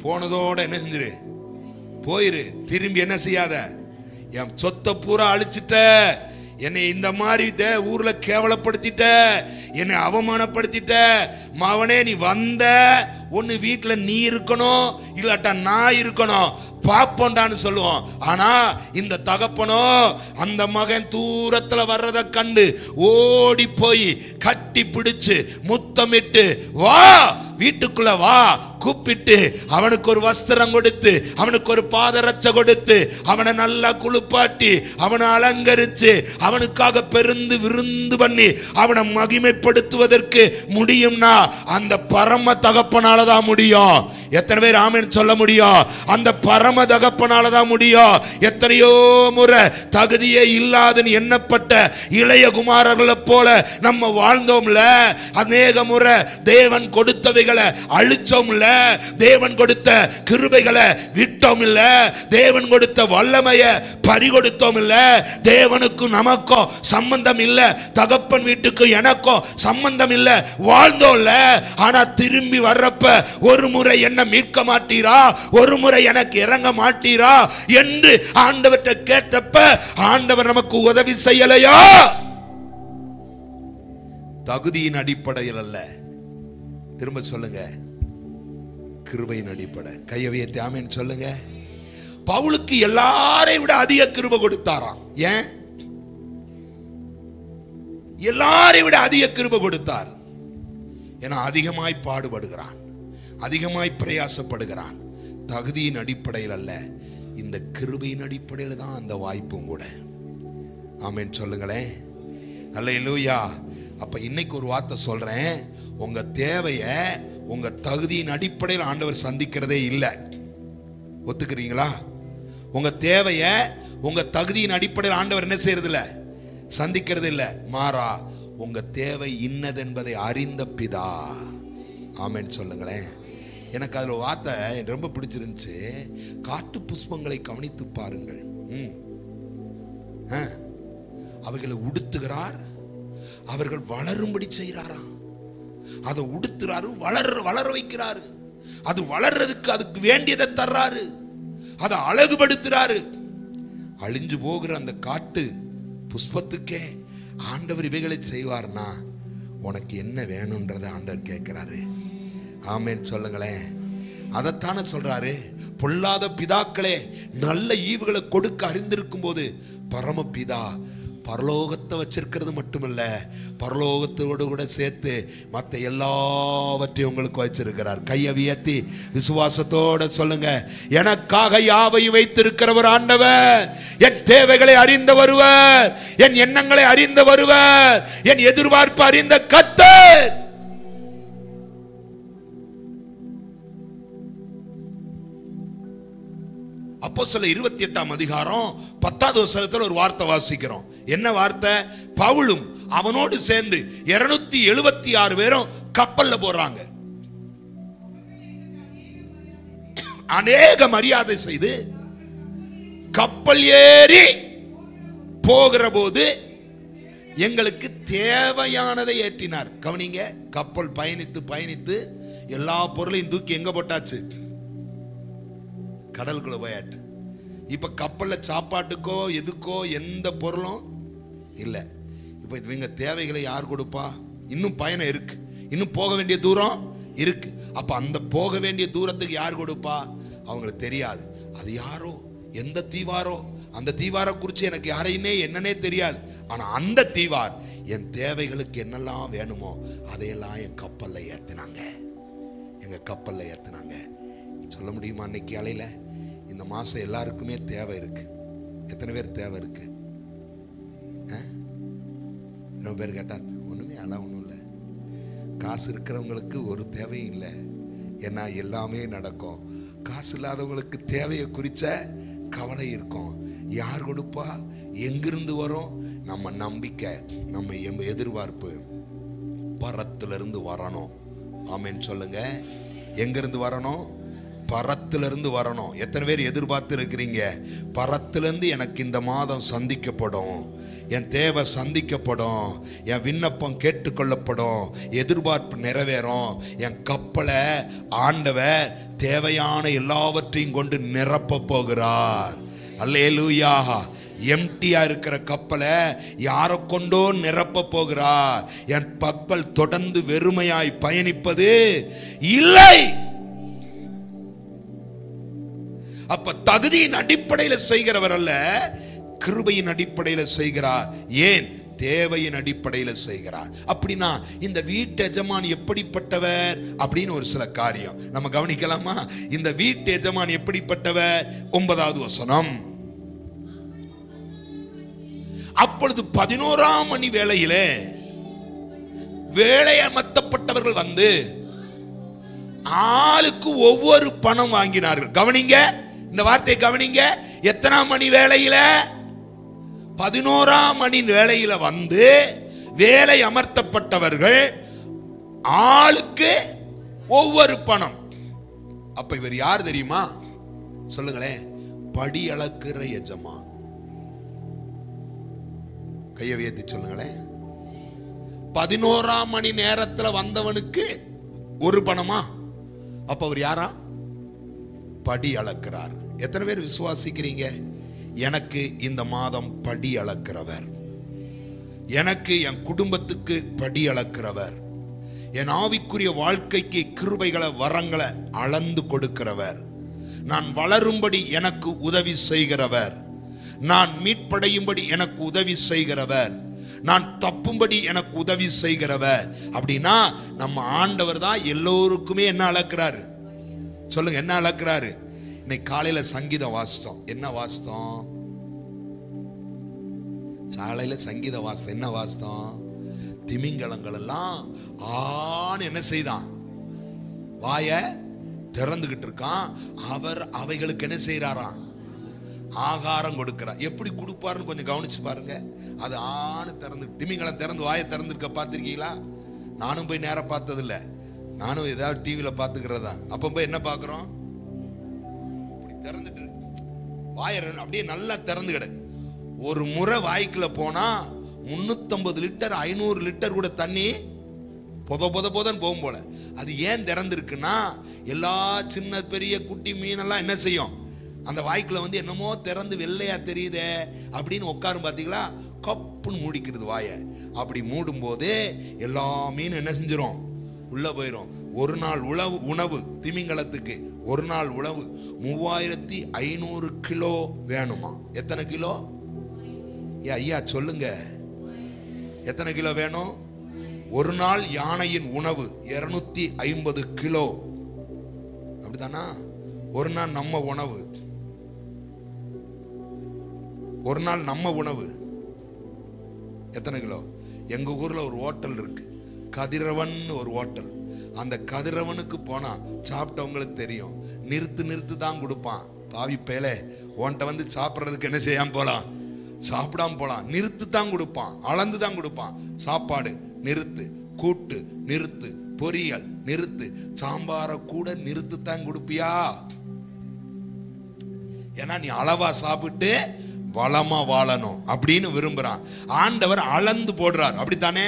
போனதோட என்ன செஞ்சிரு, போயிரு, திரும்பி என்ன செய்யாத, என் சொத்தை பூரா அழிச்சிட்ட, என்னை இந்த மாதிரி ஊர்ல கேவலப்படுத்திட்ட, என்னை அவமானப்படுத்திட்ட, மவனே நீ வந்த ஒன்னு வீட்டுல நீ இருக்கணும், இல்லாட்டா நான் இருக்கணும், பாப்போண்டான்னு சொல்லுவோம். ஆனா இந்த தகப்பனோ அந்த மகன் தூரத்துல வர்றத கண்டு ஓடி போய் கட்டி பிடிச்சு முத்தமிட்டு, வா வீட்டுக்குள்ள வா கூப்பிட்டு, அவனுக்கு ஒரு வஸ்திரம் கொடுத்து, அவனுக்கு ஒரு பாதரட்சை கொடுத்து, அவனை நல்லா குளிப்பாட்டி, அவனை அலங்கரிச்சு, அவனுக்காக பெருந்து விருந்து பண்ணி அவனை மகிமைப்படுத்துவதற்கு முடியும்னா அந்த பரம தகப்பனாலதான் முடியும். எத்தனை பேர் ஆமென் சொல்ல முடியும்? அந்த பரம தகப்பனாலதான் முடியும். எத்தனையோ முறை தகுதியே இல்லாதன்னு எண்ணப்பட்ட இளைய குமாரர்களை போல நம்ம வாழ்ந்தோம்ல. அநேக முறை தேவன் கொடுத்தவைகளை அழிச்சோம்ல, தேவன் கொடுத்த கிருபைகளை விட்டோம் இல்ல, தேவன் கொடுத்த வல்லமைய பறிகொடுத்தோம் இல்ல. தேவனுக்கும் நமக்கும் சம்பந்தம் இல்ல, தகப்பன் வீட்டுக்கு எனக்கும் சம்பந்தம் இல்ல, வாழ்ந்தோம்ல. ஆனா திரும்பி வர்றப்ப ஒரு முறை என்ன மீட்க மாட்டீரா, ஒரு முறை எனக்கு இறங்க மாட்டீரா என்று ஆண்டவர்கிட்ட கேட்டப்ப ஆண்டவர் நமக்கு உதவி செய்யலையா? தகுதியின் அடிப்படையில் அல்ல, திரும்ப சொல்லுங்க, கிருபையின் அடிப்படை. கையை உயர்த்தி ஆமென் சொல்லுங்க. பவுலுக்கு எல்லாரையும் விட அதிக கிருபை கொடுத்தாராம். ஏன்? எல்லாரையும் விட அதிக கிருபை கொடுத்தார். ஏன்னா அதிகமாய் பாடுபடுகிறான், அதிகமாய் பிரயாசப்படுகிறான். தகுதியின் அடிப்படையில் அல்ல, இந்த கிருபையின் அடிப்படையில் தான் அந்த வாய்ப்பும் கூட. ஆமென் சொல்லுங்களேன். அல்லேலூயா. அப்ப இன்னைக்கு ஒரு வார்த்தை சொல்றேன், உங்க தேவைய உங்க தகுதியின் அடிப்படையில் ஆண்டவர் சந்திக்கிறதே இல்லை. ஒத்துக்கிறீங்களா? உங்க தேவைய உங்க தகுதியின் அடிப்படையில் ஆண்டவர் என்ன செய்யறது இல்ல, சந்திக்கிறது இல்ல. மாறா உங்க தேவை இன்னது என்பதை அறிந்த பிதா. ஆமென் சொல்லுங்களேன். எனக்கு அதுல வார்த்தை ரொம்ப பிடிச்சிருந்துச்சு. காட்டு புஷ்பங்களை கவனித்து பாருங்கள், அவைகளை உடுத்துகிறார், அவர்கள் வளரும்படி செய்கிறாராம். அதை உடுத்துறாரு, வளர வைக்கிறாரு, அது வளர்றதுக்கு அதுக்கு வேண்டியதை தர்றாரு, அதை அழகுபடுத்துறாரு. அழிஞ்சு போகிற அந்த காட்டு புஷ்பத்துக்கே ஆண்டவர் இவைகளை செய்வார்னா உனக்கு என்ன வேணும்ன்றத ஆண்டவர் கேட்கிறாரு. ஆமென் சொல்லுங்களேன். அதைத்தானே சொல்றாரு, பொல்லாத பிதாக்களே நல்ல ஈவுகளை கொடுக்க அறிந்திருக்கும் போது பரமபிதா பரலோகத்தை வச்சிருக்கிறது மட்டுமல்ல, பரலோகத்தோடு கூட சேர்த்து மற்ற எல்லாவற்றையும் உங்களுக்கு வச்சிருக்கிறார். கையை உயர்த்தி விசுவாசத்தோட சொல்லுங்க, எனக்காக யாவையும் வைத்திருக்கிறவர் ஆண்டவர், என் தேவைகளை அறிந்த வருவர், என் எண்ணங்களை அறிந்த வருவர், என் எதிர்பார்ப்பு அறிந்த கர்த்தர். அப்போஸ்தலர் 28ஆம் அதிகாரம் 10வது வசனத்தில் ஒரு வார்த்தை வாசிக்கிறோம். என்ன வார்த்தை? பவுலும் அவனோடு சேர்ந்து 276 பேரும் கப்பல்ல போறாங்க. அநேக மரியாதை செய்து கப்பல் ஏறி போகிற போது எங்களுக்கு தேவையானதை ஏற்றினார். கவனிங்க, கப்பல் பயணித்து பயணித்து எல்லா பொருளையும் தூக்கி எங்க போட்டாச்சு? கடலுக்குள்ள போயாட்டு. இப்ப கப்பல்ல சாப்பாட்டுக்கோ எதுக்கோ எந்த பொருளும் இல்லை. இப்ப இவங்க தேவைகளை யார் கொடுப்பா? இன்னும் பயணம் இருக்கு, இன்னும் போக வேண்டிய தூரம் இருக்கு. அப்ப அந்த போக வேண்டிய தூரத்துக்கு யார் கொடுப்பா? அவங்களுக்கு தெரியாது. அது யாரோ, எந்த தீவாரோ, அந்த தீவாரை குறித்து எனக்கு யாரையுமே என்னன்னே தெரியாது. ஆனா அந்த தீவார் என் தேவைகளுக்கு என்னெல்லாம் வேணுமோ அதையெல்லாம் என் கப்பல்ல ஏத்தினாங்க, எங்க கப்பல்ல ஏத்தினாங்க. சொல்ல முடியுமா? அன்னைக்கு அலையில இந்த மாசம் எல்லாருக்குமே தேவை இருக்கு. எத்தனை பேர் தேவை இருக்கு? ரொம்ப பேர் கேட்டா ஒண்ணுமே எல்லாம் ஒண்ணும் இல்லை. காசு இருக்கிறவங்களுக்கு ஒரு தேவையும் இல்லை, ஏன்னா எல்லாமே நடக்கும். காசு இல்லாதவங்களுக்கு தேவையை குறிச்ச கவலை இருக்கும். யார் கொடுப்பா? எங்கிருந்து வரும்? நம்ம நம்பிக்கை, நம்ம எதிர்பார்ப்பு பரத்திலிருந்து வரணும். ஆமென் சொல்லுங்க. எங்கிருந்து வரணும்? பரத்திலிருந்து வரணும். எத்தனை பேர் எதிர்பார்த்து இருக்கிறீங்க? பரத்திலிருந்து எனக்கு இந்த மாதம் சந்திக்கப்படும், என் தேவை சந்திக்கப்படும், என் விண்ணப்பம் கேட்டுக்கொள்ளப்படும், எதிர்பார்ப்பு நிறைவேறும், என் கப்பலை ஆண்டவர் தேவையான எல்லாவற்றையும் கொண்டு நிரப்ப போகிறார். அல்லேலூயா. எம்டியா இருக்கிற கப்பலை யாரை கொண்டோ நிரப்ப போகிறார். என் கப்பல் தொடர்ந்து வெறுமையாய் பயணிப்பது இல்லை. அப்ப தகுதியின் அடிப்படையில் செய்கிறவர் அல்ல, கிருபையின் அடிப்படையில் செய்கிறார். ஏன்? தேவையின் அடிப்படையில் செய்கிறார். அப்படின்னா இந்த வீட்டு எஜமான் எப்படிப்பட்டவர் அப்படின்னு ஒரு சில காரியம் நம்ம கவனிக்கலாமா? இந்த வீட்டு எஜமான் எப்படிப்பட்டவர்? 9வது வசனம். அப்பொழுது 11ஆம் மணி வேளையிலே வேலை அமர்த்தப்பட்டவர்கள் வந்து ஆளுக்கு ஒவ்வொரு பணம் வாங்கினார்கள். கவனிங்க, இந்த வார்த்தையை கவனிங்க. எத்தனாம் மணி வேளையில? 11ஆம் மணி வேளையில வந்து வேலை அமர்த்தப்பட்டவர்கள் ஆளுக்கு ஒவ்வொரு பணம். அப்ப இவர் யார் தெரியுமா? சொல்லுங்களேன். படி அளக்கிற எஜமான். கையை உயர்த்தி சொல்லுங்களேன். 11ஆம் மணி நேரத்தில் வந்தவனுக்கு ஒரு பணமா? அப்ப அவர் யாரா? படி அளக்கிறார். எத்தனை பேர் விசுவாசிக்கிறீங்க? எனக்கு இந்த மாதம் படி அளக்கிறவர், எனக்கு என் குடும்பத்துக்கு படி அளக்கிறவர், என் ஆவிக்குரிய வாழ்க்கைக்கு கிருபைகளை வரங்களை அளந்து கொடுக்கிறவர், நான் வளரும்படி எனக்கு உதவி செய்கிறவர், நான் மீட்படையும்படி எனக்கு உதவி செய்கிறவர், நான் தப்பும்படி எனக்கு உதவி செய்கிறவர். அப்படின்னா நம்ம ஆண்டவர் தான் எல்லோருக்குமே என்ன அளக்கிறாரு? சொல்லுங்க, என்ன அளக்கிறாரு? இன்னைக்கு காலையில சங்கீதம் வாசித்தோம். என்ன வாசித்தோம்? சாலையில சங்கீத வாசித்தோம். என்ன வாசித்தோம்? திமிங்கலங்கள் எல்லாம் ஆன்னு என்ன செய்தான்? வாய திறந்துகிட்டு இருக்கான். அவர் அவைகளுக்கு என்ன செய்யறாராம்? ஆகாரம் கொடுக்கிறார். எப்படி கொடுப்பாருன்னு கொஞ்சம் கவனிச்சு பாருங்க. அது ஆணு திறந்து, திமிங்கலம் திறந்து வாயை திறந்துருக்க பார்த்துருக்கீங்களா? நானும் போய் நேரம் பார்த்தது இல்லை, நானும் ஏதாவது டிவியில பார்த்துக்கிறதா. அப்ப போய் என்ன பார்க்குறோம்? திறந்துட்டு வாயை அப்படியே நல்லா திறந்து கிட. ஒரு முறை வாய்க்குள்ள போனா 350 லிட்டர் 500 லிட்டர் கூட தண்ணி பொத பொத பொதன்னு போகும் போல. அது ஏன் திறந்துருக்குன்னா, எல்லா சின்ன பெரிய குட்டி மீனெல்லாம் என்ன செய்யும்? அந்த வாய்க்குள்ள வந்து என்னமோ திறந்து வெள்ளையா தெரியுதே அப்படின்னு உட்காரும். பார்த்தீங்களா? கப்புன்னு மூடிக்கிறது வாயை. அப்படி மூடும் போதே எல்லா மீனும் என்ன செஞ்சிடும்? உள்ள போயிடும். ஒரு நாள் உணவு திமிங்கலத்துக்கு ஒரு நாள் உணவு 3500 கிலோ வேணுமா? எத்தனை கிலோ? ஐயா சொல்லுங்க, எத்தனை கிலோ வேணும்? ஒரு நாள் யானையின் உணவு 250 கிலோ. அப்படித்தானா? ஒரு நாள் நம்ம உணவு, ஒரு நாள் நம்ம உணவு எத்தனை கிலோ? எங்க ஊர்ல ஒரு ஹோட்டல் இருக்கு, கதிரவன் ஒரு ஹோட்டல். அந்த கதிரவனுக்கு போனா சாப்பிட்டவங்களுக்கு தெரியும், நிறுத்து நிறுத்து தான் கொடுப்பான். பாவி பேலே, உன்கிட்ட வந்து சாப்பிட்றதுக்கு என்ன செய்யாம போலாம்? சாப்பிடாம போலாம். நிறுத்து தான் கொடுப்பான், அளந்து தான் கொடுப்பான். சாப்பாடு நிறுத்து, கூட்டு நிறுத்து, பொரியல் நிறுத்து, சாம்பார கூட நிறுத்து தான் கொடுப்பியா? ஏன்னா நீ அளவா சாப்பிட்டு வளமா வாழணும் அப்படின்னு விரும்புறான். ஆண்டவர் அளந்து போடுறார். அப்படித்தானே?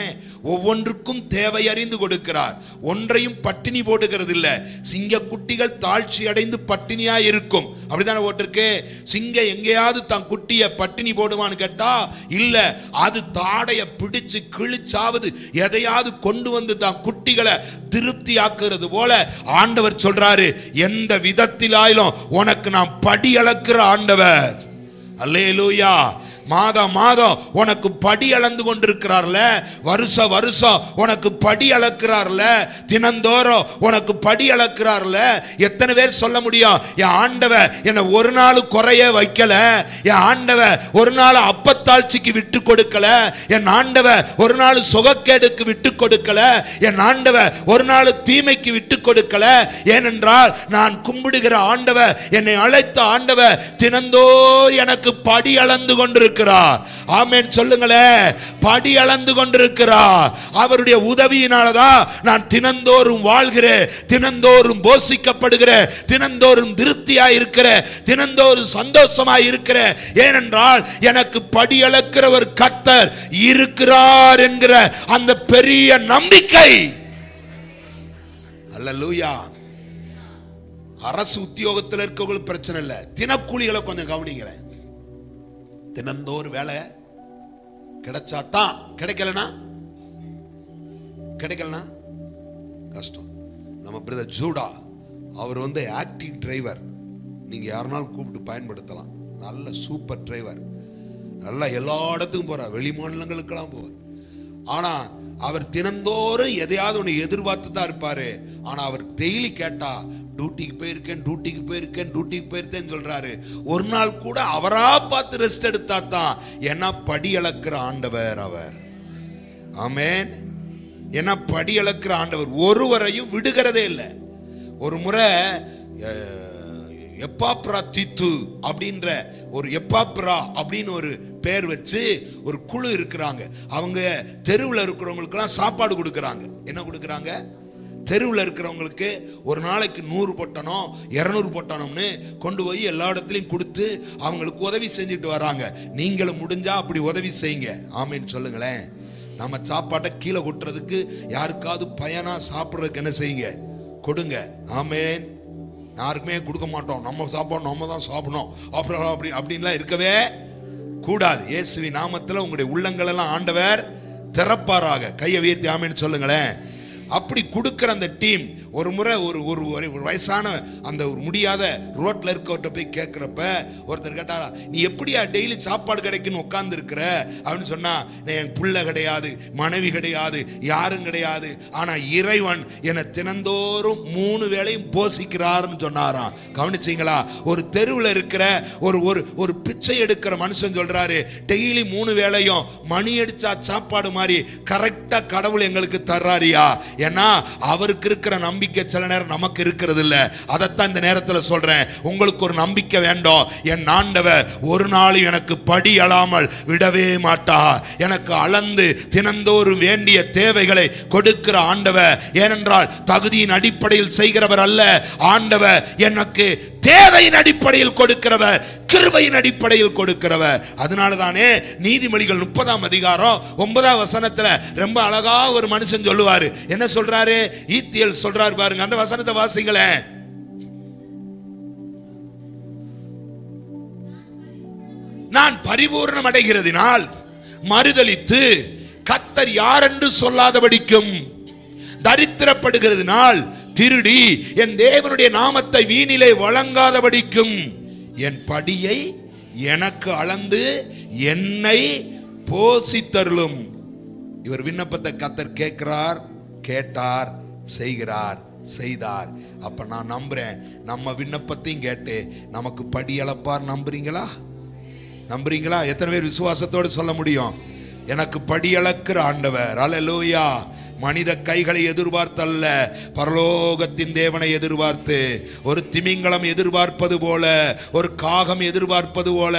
ஒவ்வொன்றுக்கும் தேவை அறிந்து கொடுக்கிறார். ஒன்றையும் பட்டினி போடுகிறது இல்ல. சிங்க குட்டிகள் தாழ்ச்சி அடைந்து பட்டினியா இருக்கும். அப்படித்தானே போட்டிருக்கு? சிங்கம் எங்கேயாவது தான் குட்டிய பட்டினி போடுவான்னு கேட்டா இல்ல, அது தாடைய பிடிச்சு கிழிச்சாவது எதையாவது கொண்டு வந்து தான் குட்டிகளை திருப்தி ஆக்குறது போல ஆண்டவர் சொல்றாரு, எந்த விதத்திலாயிலும் உனக்கு நான் படி அளக்கிற ஆண்டவர். அல்லேலூயா. மாதம் மாதம் உனக்கு படி அளந்து கொண்டிருக்கிறார்ல, வருஷம் வருஷம் உனக்கு படி அளக்கிறார்ல, தினந்தோறும் உனக்கு படி அளக்கிறார்ல. எத்தனை பேர் சொல்ல முடியும், என் ஆண்டவர் என்னை ஒரு நாள் குறைய வைக்கல, என் ஆண்டவர் ஒரு நாள் அப்பத்தாழ்ச்சிக்கு விட்டு கொடுக்கல, என் ஆண்டவர் ஒரு நாள் சுகக்கேடுக்கு விட்டு கொடுக்கல, என் ஆண்டவர் ஒரு நாள் தீமைக்கு விட்டு கொடுக்கல. ஏனென்றால் நான் கும்பிடுகிற ஆண்டவர், என்னை அழைத்த ஆண்டவர் தினந்தோறும் எனக்கு படி அளந்து கொண்டிருக்கிறார். ஆமென் சொல்லுங்களே. படி அளந்து கொண்டிருக்கிறார். அவருடைய உதவியினாலதான் நான் தினந்தோறும் வாழ்கிறேன், தினந்தோறும் போஷிக்கப்படுகிறேன், தினந்தோறும் திருப்தியாய் இருக்கிறேன், தினந்தோறும் சந்தோஷமாய் இருக்கிறேன். ஏனென்றால் எனக்கு படி அளக்கிறவர் கர்த்தர் இருக்கிறார் என்கிற அந்த பெரிய நம்பிக்கை. அல்லேலூயா. அரசு உத்தியோகத்தில் இருக்கவங்களுக்கு பிரச்சனை இல்லை, தினக்கூலிகளை கொஞ்சம் கவனிங்களேன். தினந்தோறும் வேலை கிடைச்சாதான், கிடைக்கலனா கஷ்டம். நம்ம பிரதர் ஜூடா அவர் ஆக்டிவ் டிரைவர், நீங்க யாருனாலும் கூப்பிட்டு பயன்படுத்தலாம். நல்ல சூப்பர் டிரைவர், நல்லா எல்லா இடத்துக்கும் போறார், வெளி மாநிலங்களுக்கெல்லாம் போவார். ஆனா அவர் தினந்தோறும் எதையாவது ஒன்று எதிர்பார்த்து தான் இருப்பாரு. ஆனா அவர் டெய்லி கேட்டா டியூட்டிக்கு போயிருக்கேன் சொல்றாரு. ஒரு நாள் கூட அவரா பார்த்து ரெஸ்ட் எடுத்தா தான். ஏன்னா படி அளக்கிற ஆண்டவர் அவர். ஆமென். ஏன்னா படி அளக்கிற ஆண்டவர் ஒருவரையும் விடுகிறதே இல்லை. ஒரு முறை எப்பாப்ரா தீத்து அப்படின்ற ஒரு எப்பாப்ரா அப்படின்னு ஒரு பேர் வச்சு ஒரு குழு இருக்கிறாங்க. அவங்க தெருவில் இருக்கிறவங்களுக்கெல்லாம் சாப்பாடு கொடுக்கறாங்க. என்ன கொடுக்கறாங்க? தெருவில் இருக்கிறவங்களுக்கு ஒரு நாளைக்கு 100 பொட்டணம் 200 பொட்டணம்னு கொண்டு போய் எல்லா இடத்துலையும் கொடுத்து அவங்களுக்கு உதவி செஞ்சுட்டு வராங்க. நீங்களும் முடிஞ்சா அப்படி உதவி செய்யுங்க. ஆமேன்னு சொல்லுங்களேன். நம்ம சாப்பாட்டை கீழே கொட்டுறதுக்கு, யாருக்காவது பயனா சாப்பிட்றதுக்கு என்ன செய்யுங்க? கொடுங்க. ஆமேன். யாருக்குமே கொடுக்க மாட்டோம், நம்ம சாப்பாடு நம்ம தான் சாப்பிடணும் அப்படின்லாம் இருக்கவே கூடாது. இயேசுவின் நாமத்தில் உங்களுடைய உள்ளங்கள் எல்லாம் ஆண்டவர் திறப்பாராக. கையை உயர்த்தி ஆமேன்னு சொல்லுங்களேன். அப்படி கொடுக்கிற அந்த டீம் ஒரு முறை ஒரு வயசான அந்த ஒரு முடியாத ரோட்ல இருக்கவர்கிட்ட போய் கேட்கிறப்ப ஒருத்தர் கேட்டாரா, நீ எப்படியா டெய்லி சாப்பாடு கிடைக்குன்னு உட்கார்ந்து இருக்கிற அப்படின்னு சொன்னா, என் பிள்ளை கிடையாது, மனைவி கிடையாது, யாரும் கிடையாது, ஆனா இறைவன் என்னை தினந்தோறும் 3 வேளையும் போஷிக்கிறார்னு சொன்னாராம். கவனிச்சீங்களா? ஒரு தெருவில் இருக்கிற ஒரு பிச்சை எடுக்கிற மனுஷன் சொல்றாரு, டெய்லி 3 வேளையும் மணி அடிச்சா சாப்பாடு மாதிரி கரெக்டா கடவுள் எங்களுக்கு தர்றாரியா. ஏன்னா அவருக்கு இருக்கிற நம்பிக்கை சில நேரம் நமக்கு இருக்கிறது இல்ல. அதைத்தான் இந்த நேரத்தில் சொல்றேன். உங்களுக்கு ஒரு நம்பிக்கை வேண்டும். என் ஆண்டவர் ஒரு நாளும் எனக்கு படி அழாமல் விடவே மாட்டார். எனக்கு அளந்து தினந்தோறும் வேண்டிய தேவைகளை கொடுக்கிற ஆண்டவர். ஏனென்றால் தகுதியின் அடிப்படையில் செய்கிறவர் அல்ல ஆண்டவர். எனக்கு தேவையின் அடிப்படையில் கொடுக்கிறவர், கிருபையின் அடிப்படையில் கொடுக்கிறவர். அதனால தானே நீதிமொழிகள் 30ஆம் அதிகாரம் 9ஆம் வசனத்துல ரொம்ப அழகா ஒரு மனுஷன் சொல்லுவாரு. என்ன சொல்றாரு? ஈத்தியல் சொல்றாரு பாருங்க, அந்த வசனத்தை வாசிங்களேன். நான் பரிபூர்ணம் அடைகிறதினால் மறுதலித்து கர்த்தர் யார் என்று சொல்லாதபடிக்கும், தரித்திரப்படுகிறதினால் திருடி என் தேவனுடைய நாமத்தை வீணிலே வழங்காதபடிக்கும், என் படியை எனக்கு அளந்து என்னை போஷித்தருளும். இவர் விண்ணப்பத்தை கர்த்தர் கேட்கிறார், கேட்டார், செய்கிறார், செய்தார். அப்ப நான் நம்புறேன், நம்ம விண்ணப்பத்தையும் கேட்டு நமக்கு படி அளப்பார். நம்புறீங்களா? நம்புறீங்களா? எத்தனை பேர் விசுவாசத்தோடு சொல்ல முடியும்? எனக்கு படி அளக்கிற ஆண்டவர். அல்லேலூயா. மனித கைகளை எதிர்பார்த்தல்ல, பரலோகத்தின் தேவனை எதிர்பார்த்து, ஒரு திமிங்கலம் எதிர்பார்ப்பது போல, ஒரு காகம் எதிர்பார்ப்பது போல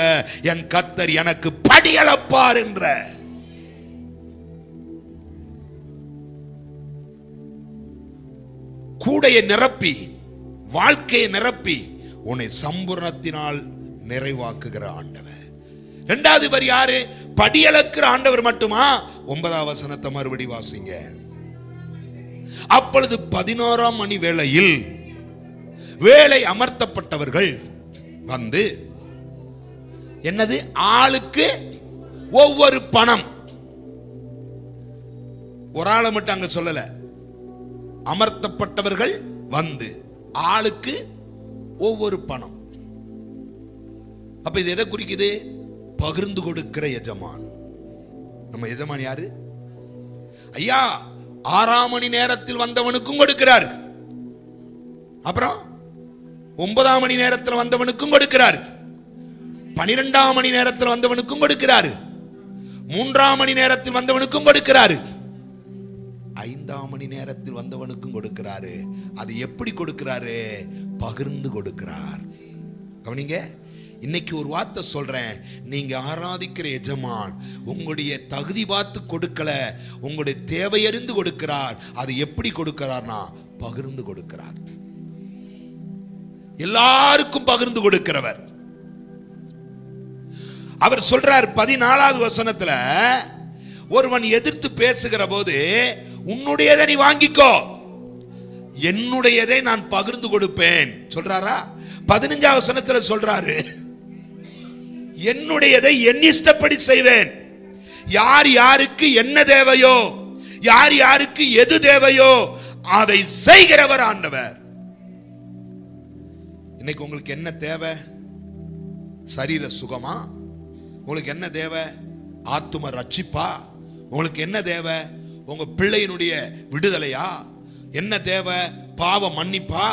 என் கர்த்தர் எனக்கு படி அளப்பார் என்ற கூடையை நிரப்பி, வாழ்க்கையை நிரப்பி உன்னை சம்பூர்ணத்தினால் நிறைவாக்குகிற ஆண்டவர். இரண்டாவது வரி யாரு? படியளக்கிற ஆண்டவர் மட்டுமா? 9ஆம் வசனத்தை மறுபடி வாசிங்க. அப்பொழுது 11ஆம் மணி வேளையில் வேலை அமர்த்தப்பட்டவர்கள் வந்து, என்னது? ஆளுக்கு ஒவ்வொரு பணம். ஒரு ஆளை மட்டும் அங்க சொல்லல. அமர்த்தப்பட்டவர்கள் வந்து ஆளுக்கு ஒவ்வொரு பணம். அப்ப இது எதை குறிக்குது? பகிர்ந்து கொடுக்கிற எஜமான். நம்ம எஜமான் யாரு? ஐயா 6ஆம் மணி நேரத்தில் வந்தவனுக்கும் கொடுக்கிறார், அப்புறம் 9ஆம் மணி நேரத்தில் வந்தவனுக்கும் கொடுக்கிறார், 12ஆம் மணி நேரத்தில் வந்தவனுக்கும் கொடுக்கிறார், 3ஆம் மணி நேரத்தில் வந்தவனுக்கும் கொடுக்கிறார், 5ஆம் மணி நேரத்தில் வந்தவனுக்கும் கொடுக்கிறாரு. அது எப்படி கொடுக்கிறாரு? பகிர்ந்து கொடுக்கிறார். கவனிங்க, இன்னைக்கு ஒரு வார்த்தை சொல்றேன், நீங்க ஆராதிக்கிற எஜமான் உங்களுடைய தகுதி பார்த்து கொடுக்கல, உங்களுடைய தேவையறிந்து கொடுக்கிறார். அது எப்படி கொடுக்கிறார்னா பகிர்ந்து கொடுக்கிறார். எல்லாருக்கும் பகிர்ந்து கொடுக்கிறவர். அவர் சொல்றார் 14வது வசனத்துல, ஒருவன் எதிர்த்து பேசுகிற போது உன்னுடையதை நீ வாங்கிக்கோ, என்னுடையதை நான் பகிர்ந்து கொடுப்பேன் சொல்றாரா. 15வது வசனத்துல சொல்றாரு, என்னுடையதை என் இஷ்டப்படி செய்வேன். யார் யாருக்கு என்ன தேவையோ, யார் யாருக்கு எது தேவையோ அதை செய்கிறவர் ஆண்டவர். இன்னைக்கு உங்களுக்கு என்ன தேவை? சரீர சுகமா? உங்களுக்கு என்ன தேவை? ஆத்தும ரட்சிப்பா? உங்களுக்கு என்ன தேவை? உங்க பிள்ளையினுடைய விடுதலையா? என்ன தேவை? பாவ மன்னிப்பா?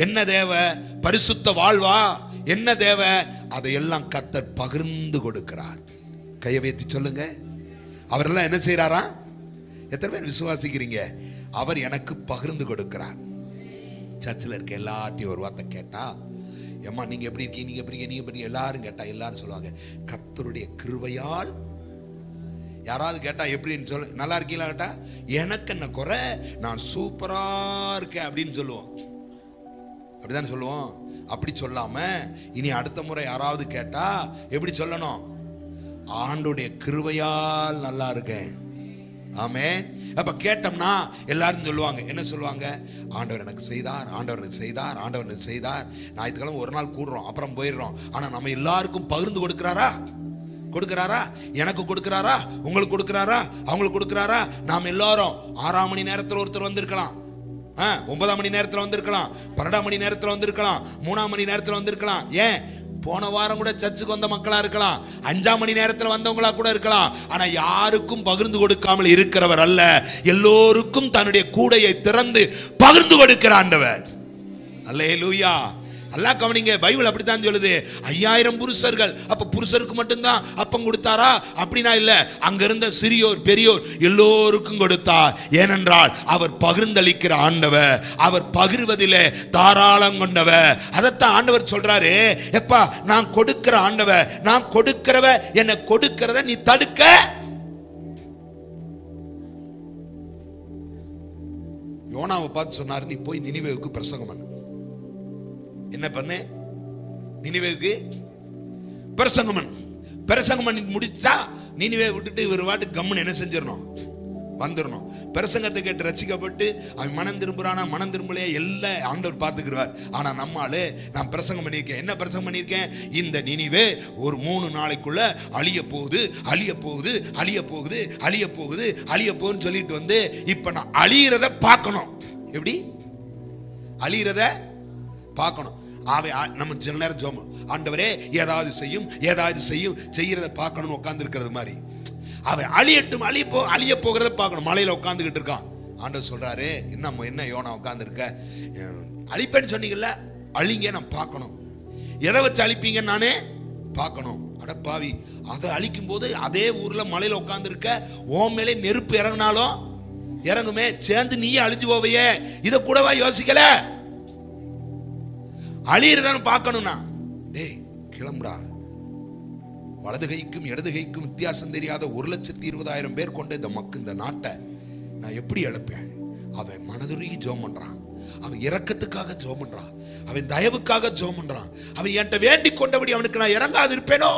என்ன தேவை? பரிசுத்த வாழ்வா? என்ன தேவை? அதையெல்லாம் கர்த்தர் பகிர்ந்து கொடுக்கிறார். கையை வைத்து சொல்லுங்க, அவரெல்லாம் என்ன செய்யறாரா? எத்தனை பேர் விசுவாசிக்கிறீங்க? அவர் எனக்கு பகிர்ந்து கொடுக்கிறார். சர்ச்சில் இருக்க எல்லார்ட்டையும் ஒரு வார்த்தை கேட்டா, ஏம்மா நீங்க எப்படி இருக்கீங்க, நீங்க எப்படி நீங்க எப்படி எல்லாரும் கேட்டா எல்லாரும் சொல்லுவாங்க, கர்த்தருடைய கிருபையால். யாராவது கேட்டா எப்படின்னு சொல்ல, நல்லா இருக்கீங்களா கேட்டா, எனக்கு என்ன குறை, நான் சூப்பரா இருக்கேன் அப்படின்னு சொல்லுவோம். அப்படிதான் சொல்லுவோம். அப்படி சொல்லாம இனி அடுத்த முறை யாராவது கேட்டா எப்படி சொல்லணும்? ஆண்டவருடைய கிருபையால் நல்லா இருக்கேன். ஆமென். அப்ப கேட்டோம்னா எல்லாரும் சொல்லுவாங்க, என்ன சொல்லுவாங்க? ஆண்டவர் எனக்கு செய்தார், ஆண்டவர் எனக்கு செய்தார், ஆண்டவர் எனக்கு செய்தார். ஞாயிற்றுக்கிழமை ஒரு நாள் கூடுறோம், அப்புறம் போயிடுறோம். ஆனா நம்ம எல்லாருக்கும் பகிர்ந்து கொடுக்கிறாரா? கொடுக்கிறாரா? எனக்கு கொடுக்கிறாரா? உங்களுக்கு கொடுக்கிறாரா? அவங்களுக்கு கொடுக்கிறாரா? நாம் எல்லாரும் 6ஆம் மணி நேரத்தில் ஒருத்தர் வந்திருக்கலாம், 9ஆம் மணி நேரத்தில் வந்திருக்கலாம், 12ஆம் மணி நேரத்தில் வந்திருக்கலாம், 3ஆம் மணி நேரத்தில் வந்திருக்கலாம். ஏன் போன வாரம் கூட சர்ச்சுக்கு வந்த மக்களா இருக்கலாம், 5ஆம் மணி நேரத்தில் வந்தவங்களா கூட இருக்கலாம். ஆனா யாருக்கும் பகிர்ந்து கொடுக்காமல் இருக்கிறவர் அல்ல, எல்லோருக்கும் தன்னுடைய கூடையை திறந்து பகிர்ந்து கொடுக்கிற ஆண்டவர். அல்லேலூயா. அல்லாஹ் கவனிங்க, பைபிள் அப்படித்தான் சொல்லுது. 5000 புருஷர்கள், அப்ப புருஷருக்கு மட்டும்தான் அப்பம் கொடுத்தாரா? அப்படின்னா இல்ல, அங்க இருந்த சிறியோர் பெரியோர் எல்லோருக்கும் கொடுத்தார். ஏனென்றால் அவர் பகிர்ந்தளிக்கிற ஆண்டவர், அவர் பகிர்வதிலே தாராளம் கொண்டவர். அதைத்தான் ஆண்டவர் சொல்றாரு, எப்பா நான் கொடுக்கிற ஆண்டவர், நான் கொடுக்கிறவ, என்ன கொடுக்கிறத நீ தடுக்க. யோனாவை பார்த்து சொன்னார், நீ போய் நினிவேவுக்கு பிரசங்கம் பண்ணு. என்ன பண்ணு? நினிவேவுக்கு பிரசங்கம் பண்ணு. பிரசங்கம் பண்ணி முடிச்சா நினிவே விட்டுட்டு இவர் வாட்டு கம்முன்னு என்ன செஞ்சிடணும்? வந்துடணும். பிரசங்கத்தை கேட்டு ரசிக்கப்பட்டு அவன் மனம் திரும்புறானா மனம் திரும்பலையே எல்லாம் ஆண்டவர் பார்த்துக்கிறார். ஆனா நம்மால நான் பிரசங்கம் பண்ணியிருக்கேன். என்ன பிரசங்கம் பண்ணியிருக்கேன்? இந்த நினிவே ஒரு 3 நாளைக்குள்ள அழிய போகுது, அழிய போகுது, அழிய போகுது, அழிய போகுது, அழிய போகுதுன்னு சொல்லிட்டு வந்து இப்ப நான் அழியறத பார்க்கணும். எப்படி அழியறத பார்க்கணும்? நம்ம சில நேரம் ஜோம், ஆண்டவரே ஏதாவது செய்யும், ஏதாவது செய்யும், செய்யறத பார்க்கணும்னு உட்கார்ந்து இருக்கிறது மாதிரி. அவன் அழியட்டும், அழிய போகிறத பார்க்கணும். மலையில உட்கார்ந்துகிட்டு இருக்கான். ஆண்டவர் சொல்றாரு, என்ன யோனா உட்கார்ந்து இருக்க, அழிப்பேன்னு சொன்னீங்கல்ல, அழிங்க, நான் பார்க்கணும். எதை வச்சு அழிப்பீங்க நானே பார்க்கணும். அடப்பாவி, அதை அழிக்கும் போது அதே ஊர்ல மலையில உட்கார்ந்து இருக்க, ஓம் மேலே நெருப்பு இறங்கினாலும் இறங்குமே, சேர்ந்து நீயே அழிஞ்சு போவையே, இதை கூடவா யோசிக்கல? அழியறதான்னு பார்க்கணும்னா டேய் கிளம்புடா. வலது கைக்கும் இடது கைக்கும் வித்தியாசம் தெரியாத 1,20,000 பேர் கொண்ட இந்த நாட்டை நான் எப்படி இழப்பேன்? அவன் மனதுருகி ஜெபம் பண்றான், அவன் இரக்கத்துக்காக ஜெபம் பண்றான், அவன் தயவுக்காக ஜெபம் பண்றான். அவன் என்கிட்ட வேண்டிக் கொண்டபடி அவனுக்கு நான் இறங்காது இருப்பேனோ?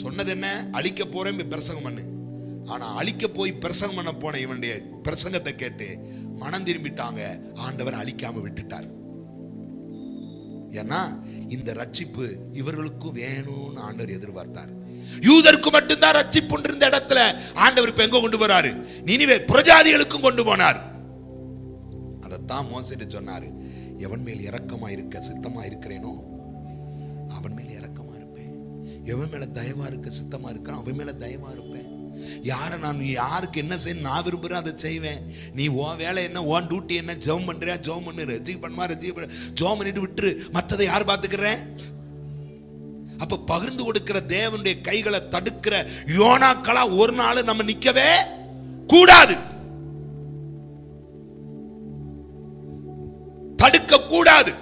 சொன்னது என்ன? அழிக்க போறேன், பிரசங்கம் பண்ணு. ஆனா அழிக்க போய் பிரசங்கம் பண்ண போன இவனுடைய பிரசங்கத்தை கேட்டு மனம் திரும்பிட்டாங்க. ஆண்டவர் அழிக்காம விட்டுட்டார். ஏன்னா இந்த ரட்சிப்பு இவர்களுக்கும் வேணும்னு ஆண்டவர் எதிர்பார்த்தார். யூதருக்கு மட்டும்தான் ரட்சிப்பு இருந்த இடத்துல ஆண்டவர் இப்ப எங்க கொண்டு போறாரு? நினிவே புறஜாதிகளுக்கும் கொண்டு போனார். அதைத்தான் மோசே சொன்னாரு, எவன் மேல் இரக்கமா இருக்க சித்தமா இருக்கிறேனோ அவன் மேல் இரக்கமா இருப்பேன், எவன் மேல தயவா இருக்க சித்தமா இருக்கிறான் அவன் மேல தயவா இருப்பேன். நான் யாருக்கு என்ன செய்ய நான் விரும்புறேன் அதை செய்வேன். நீ உன் வேலை என்ன, உன் டியூட்டி என்ன, ஜெபம் பண்றியா ஜெபம் பண்ணு, ரஜிக் பண்ணுமா ரஜிக் பண்ணு, ஜெபம் பண்ணிட்டு விட்டுரு, மற்றதை யார் பார்த்துக்கிறேன்? அப்ப பகிர்ந்து கொடுக்கிற தேவனுடைய கைகளை தடுக்கிற யோனாக்களா ஒரு நாள் நம்ம நிக்கவே கூடாது, தடுக்க கூடாது.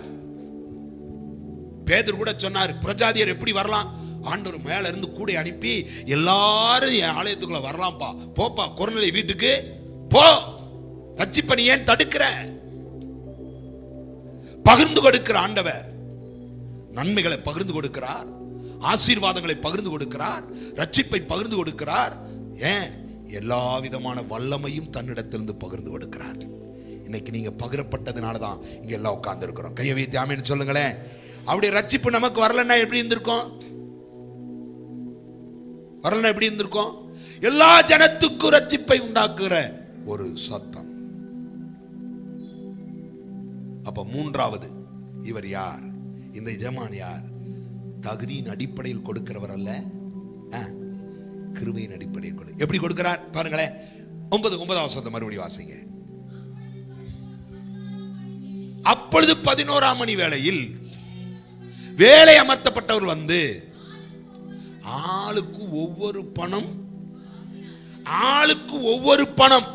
பேதுரு கூட சொன்னார், புறஜாதியர் எப்படி வரலாம்? ஆண்டவர் மேல இருந்து கூட அனுப்பி எல்லாரும் என் ஆலயத்துக்குள்ள வரலாம்பா, போப்பா கொர்நேலிய வீட்டுக்கு போ, ரட்சிப்பை நீ ஏன் தடுக்கிற? பகிர்ந்து கொடுக்கிற ஆண்டவர் நன்மைகளை பகிர்ந்து கொடுக்கிறார், ஆசீர்வாதங்களை பகிர்ந்து கொடுக்கிறார், ரட்சிப்பை பகிர்ந்து கொடுக்கிறார். ஏன்? எல்லா விதமான வல்லமையும் தன்னிடத்திலிருந்து பகிர்ந்து கொடுக்கிறார். இன்னைக்கு நீங்க பகிரப்பட்டதுனால தான் இங்க எல்லாம் உட்கார்ந்து இருக்கிறோம். கையை வைத்து ஆமென் சொல்லுங்களேன். அப்படி ரட்சிப்பு நமக்கு வரலன்னா எப்படி இருந்திருக்கும்? வரலன்னா எப்படி இருந்திருக்கும்? எல்லா ஜனத்துக்கும் ரட்சிப்பை உண்டாக்குற ஒரு சத்தம். அப்ப மூன்றாவது, இவர் யார்? இந்த எஜமான் யார்? தகுதியின் அடிப்படையில் கொடுக்கிறவர் அல்ல, கிருபையின் அடிப்படையில் கொடு. எப்படி கொடுக்கிறார் பாருங்களேன். 9வது வசனத்தை மறுபடியும் வாசிங்க. அப்பொழுது 11ஆம் மணி வேளையில் வேலை அமர்த்தப்பட்டவர் வந்து ஆளுக்கு ஒவ்வொரு பணம், ஆளுக்கு ஒவ்வொரு பணம்.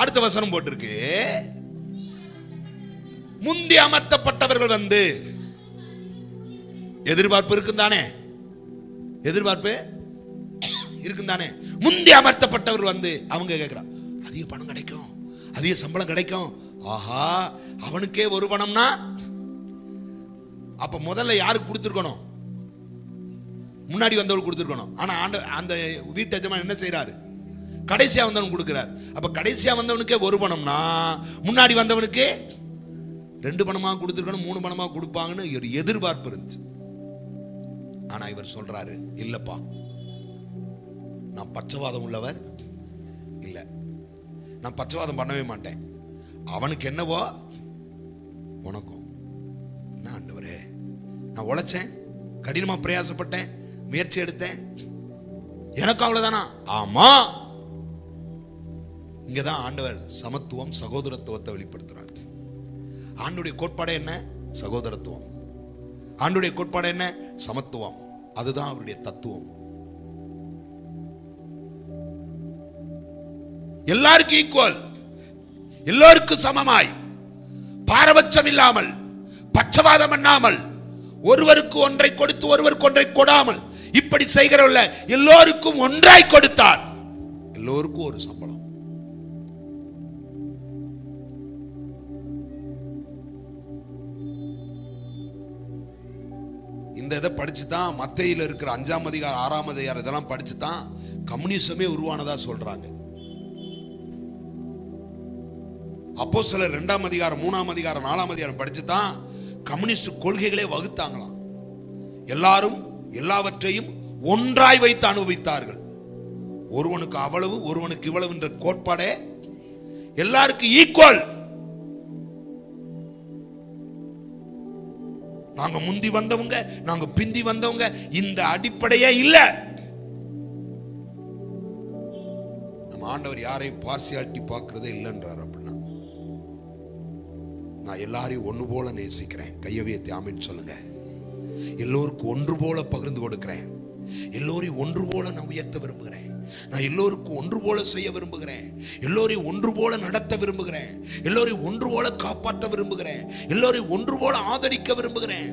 அடுத்த வசனம் போட்டிருக்கு, முந்தி அமர்த்தப்பட்டவர்கள் வந்து, எதிர்பார்ப்பு இருக்குந்தானே, எதிர்பார்ப்பு இருக்குந்தானே. முந்தி அமர்த்தப்பட்டவர்கள் வந்து அவங்க கேட்கிறான், அதிக பணம் கிடைக்கும், அதிக சம்பளம் கிடைக்கும். ஆஹா, அவனுக்கே ஒரு பணம்னா அப்ப முதல்ல யாருக்கு கொடுத்துருக்கணும்? முன்னாடி வந்தவர்கள் கொடுத்துருக்கணும். ஆனா அந்த வீட்டு எஜமான் என்ன செய்யறாரு? கடைசியா வந்தவன் கொடுக்கிறார். அப்ப கடைசியா வந்தவனுக்கே ஒரு பணம்னா முன்னாடி வந்தவனுக்கு 2 பணமா கொடுத்துருக்கணும், 3 பணமா கொடுப்பாங்கன்னு ஒரு எதிர்பார்ப்பு இருந்துச்சு. ஆனா இவர் சொல்றாரு, இல்லப்பா, நான் பட்சவாதம் உள்ளவர் இல்ல, நான் பட்சவாதம் பண்ணவே மாட்டேன். அவனுக்கு என்னவோ உனக்கும். நான் ஆண்டவரே, நான் உழைச்சேன், கடினமா பிரயாசப்பட்டேன், முயற்சி எடுத்தேன், எனக்கு அவ்வளவுதானா? ஆமா. இங்கதான் ஆண்டவர் சமத்துவம், சகோதரத்துவத்தை வெளிப்படுத்துறார். ஆண்டுடைய கோட்பாடு என்ன? சகோதரத்துவம். ஆண்டுடைய கோட்பாடு என்ன? சமத்துவம். அதுதான் அவருடைய தத்துவம். எல்லாருக்கும் ஈக்குவல், எல்லோருக்கும் சமமாய், பாரபட்சம் இல்லாமல், பட்சவாதம் பண்ணாமல், ஒருவருக்கு ஒன்றை கொடுத்து ஒருவருக்கு ஒன்றை கொடாமல், இப்படி செய்கிறவல்ல, எல்லோருக்கும் ஒன்றாய் கொடுத்தார். எல்லோருக்கும் ஒரு சம்பளம். இந்த இதை படிச்சுதான் மத்தேயில இருக்கிற 5ஆம் அதிகாரம் 6ஆம் அதிகாரம் இதெல்லாம் படிச்சுதான் கம்யூனிசமே உருவானதா சொல்றாங்க. அப்போஸ்தலர் 2ஆம் அதிகாரம் 3ஆம் அதிகாரம் 4ஆம் அதிகாரம் படிச்சுதான் கம்யூனிஸ்ட் கொள்கைகளே வகுத்தாங்களாம். எல்லாரும் எல்லாவற்றையும் ஒன்றாய் வைத்து அனுபவித்தார்கள். ஒருவனுக்கு அவ்வளவு, ஒருவனுக்கு இவ்வளவு என்ற கோட்பாடே எல்லாருக்கும் ஈக்குவல். நாங்க முந்தி வந்தவங்க, நாங்க பிந்தி வந்தவங்க, இந்த அடிப்படையே இல்ல. நம்ம ஆண்டவர் யாரையும் பார்சியாலிட்டி பார்க்கறதே இல்லைன்றார். அப்படின்னா நான் எல்லாரையும் ஒன்று போல நேசிக்கிறேன். கையவியத்தை ஆமென் சொல்லுங்க. எல்லோருக்கும் ஒன்று போல பகிர்ந்து கொடுக்கிறேன். எல்லோரையும் ஒன்று போல நான் உயர்த்த விரும்புகிறேன். நான் எல்லோருக்கும் ஒன்று போல செய்ய விரும்புகிறேன். எல்லோரையும் ஒன்று போல நடத்த விரும்புகிறேன். எல்லோரையும் ஒன்று போல காப்பாற்ற விரும்புகிறேன். எல்லோரையும் ஒன்று போல ஆதரிக்க விரும்புகிறேன்.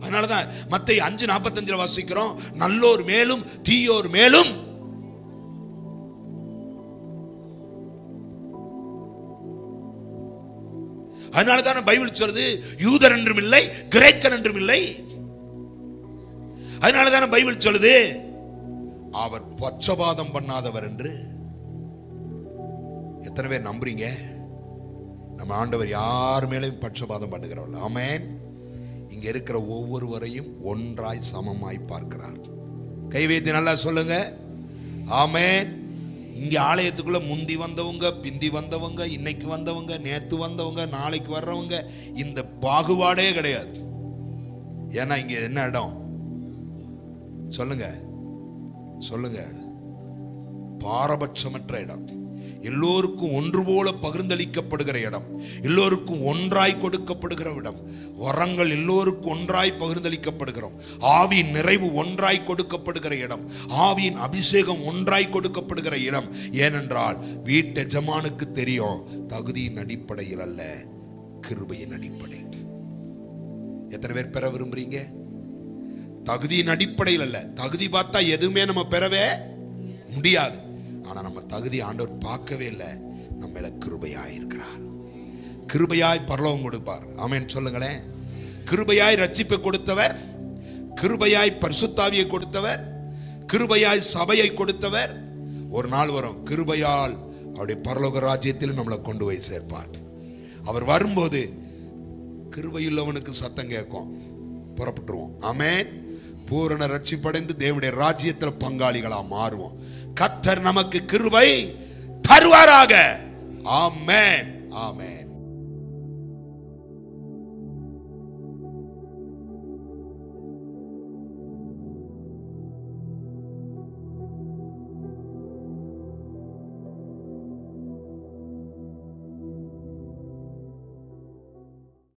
அதனாலதான் மத்தேயு 5:45 வாசிக்கிறோம், நல்லோர் மேலும் தீயோர் மேலும். அதனாலதான் பைபிள் சொல்றது யூதர் என்றும் இல்லை, கிரேக்கர் என்றும் இல்லை. அதனாலதான் பைபிள் சொல்லுது அவர் பட்சபாதம் பண்ணாதவர் என்று. எத்தனை பேர் நம்புறீங்க? நம்ம ஆண்டவர் யார் மேலும் பட்சபாதம் பண்ணுகிறவர்கள். ஆமென். இங்க இருக்கிற ஒவ்வொருவரையும் ஒன்றாய் சமமாய் பார்க்கிறார். கை வைத்து நல்லா சொல்லுங்க ஆமென். இங்க ஆலயத்துக்குள்ள முந்தி வந்தவங்க, பிந்தி வந்தவங்க, இன்னைக்கு வந்தவங்க, நேத்து வந்தவங்க, நாளைக்கு வர்றவங்க, இந்த பாகுபாடே கிடையாது. ஏன்னா இங்க என்ன இடம்? சொல்லுங்க சொல்லுங்க. பாரபட்சமற்ற இடம், எல்லோருக்கும் ஒன்று போல பகிர்ந்தளிக்கப்படுகிற இடம், எல்லோருக்கும் ஒன்றாய் கொடுக்கப்படுகிற இடம், வரங்கள் எல்லோருக்கும் ஒன்றாய் பகிர்ந்தளிக்கப்படுகிறோம், ஆவியின் நிறைவு ஒன்றாய் கொடுக்கப்படுகிற இடம், ஆவியின் அபிஷேகம் ஒன்றாய் கொடுக்கப்படுகிற இடம். ஏனென்றால் வீட்டு எஜமானுக்கு தெரியும், தகுதியின் அடிப்படையில் அல்ல, கிருபையின் அடிப்படை. எத்தனை பேர் பெற விரும்புறீங்க? தகுதியின் அடிப்படையில் அல்ல. தகுதி பார்த்தா எதுவுமே நம்ம பெறவே முடியாது. ஆனா நம்ம தகுதி ஆண்டவர் பார்க்கவே இல்லை. நம்ம மேல கிருபையாய் இருக்கிறார். கிருபையாய் பரலோகம் கொடுப்பார். ஆமென் சொல்லுங்களேன். கிருபையாய் ரட்சிப்பை கொடுத்தவர், கிருபையாய் பரிசுத்தாவியை கொடுத்தவர், கிருபையாய் சபையை கொடுத்தவர். ஒரு நாள் வரும், கிருபையால் அவருடைய பரலோக ராஜ்யத்தில் நம்மளை கொண்டு போய் சேர்ப்பார். அவர் வரும்போது கிருபையுள்ளவனுக்கு சத்தம் கேட்கும், புறப்பட்டுருவோம். ஆமென். பூரண ரட்சிப்படைந்து தேவனுடைய ராஜ்யத்தில் பங்காளிகளா மாறுவோம். கர்த்தர் நமக்கு கிருபை தருவாராக. ஆமென், ஆமென்.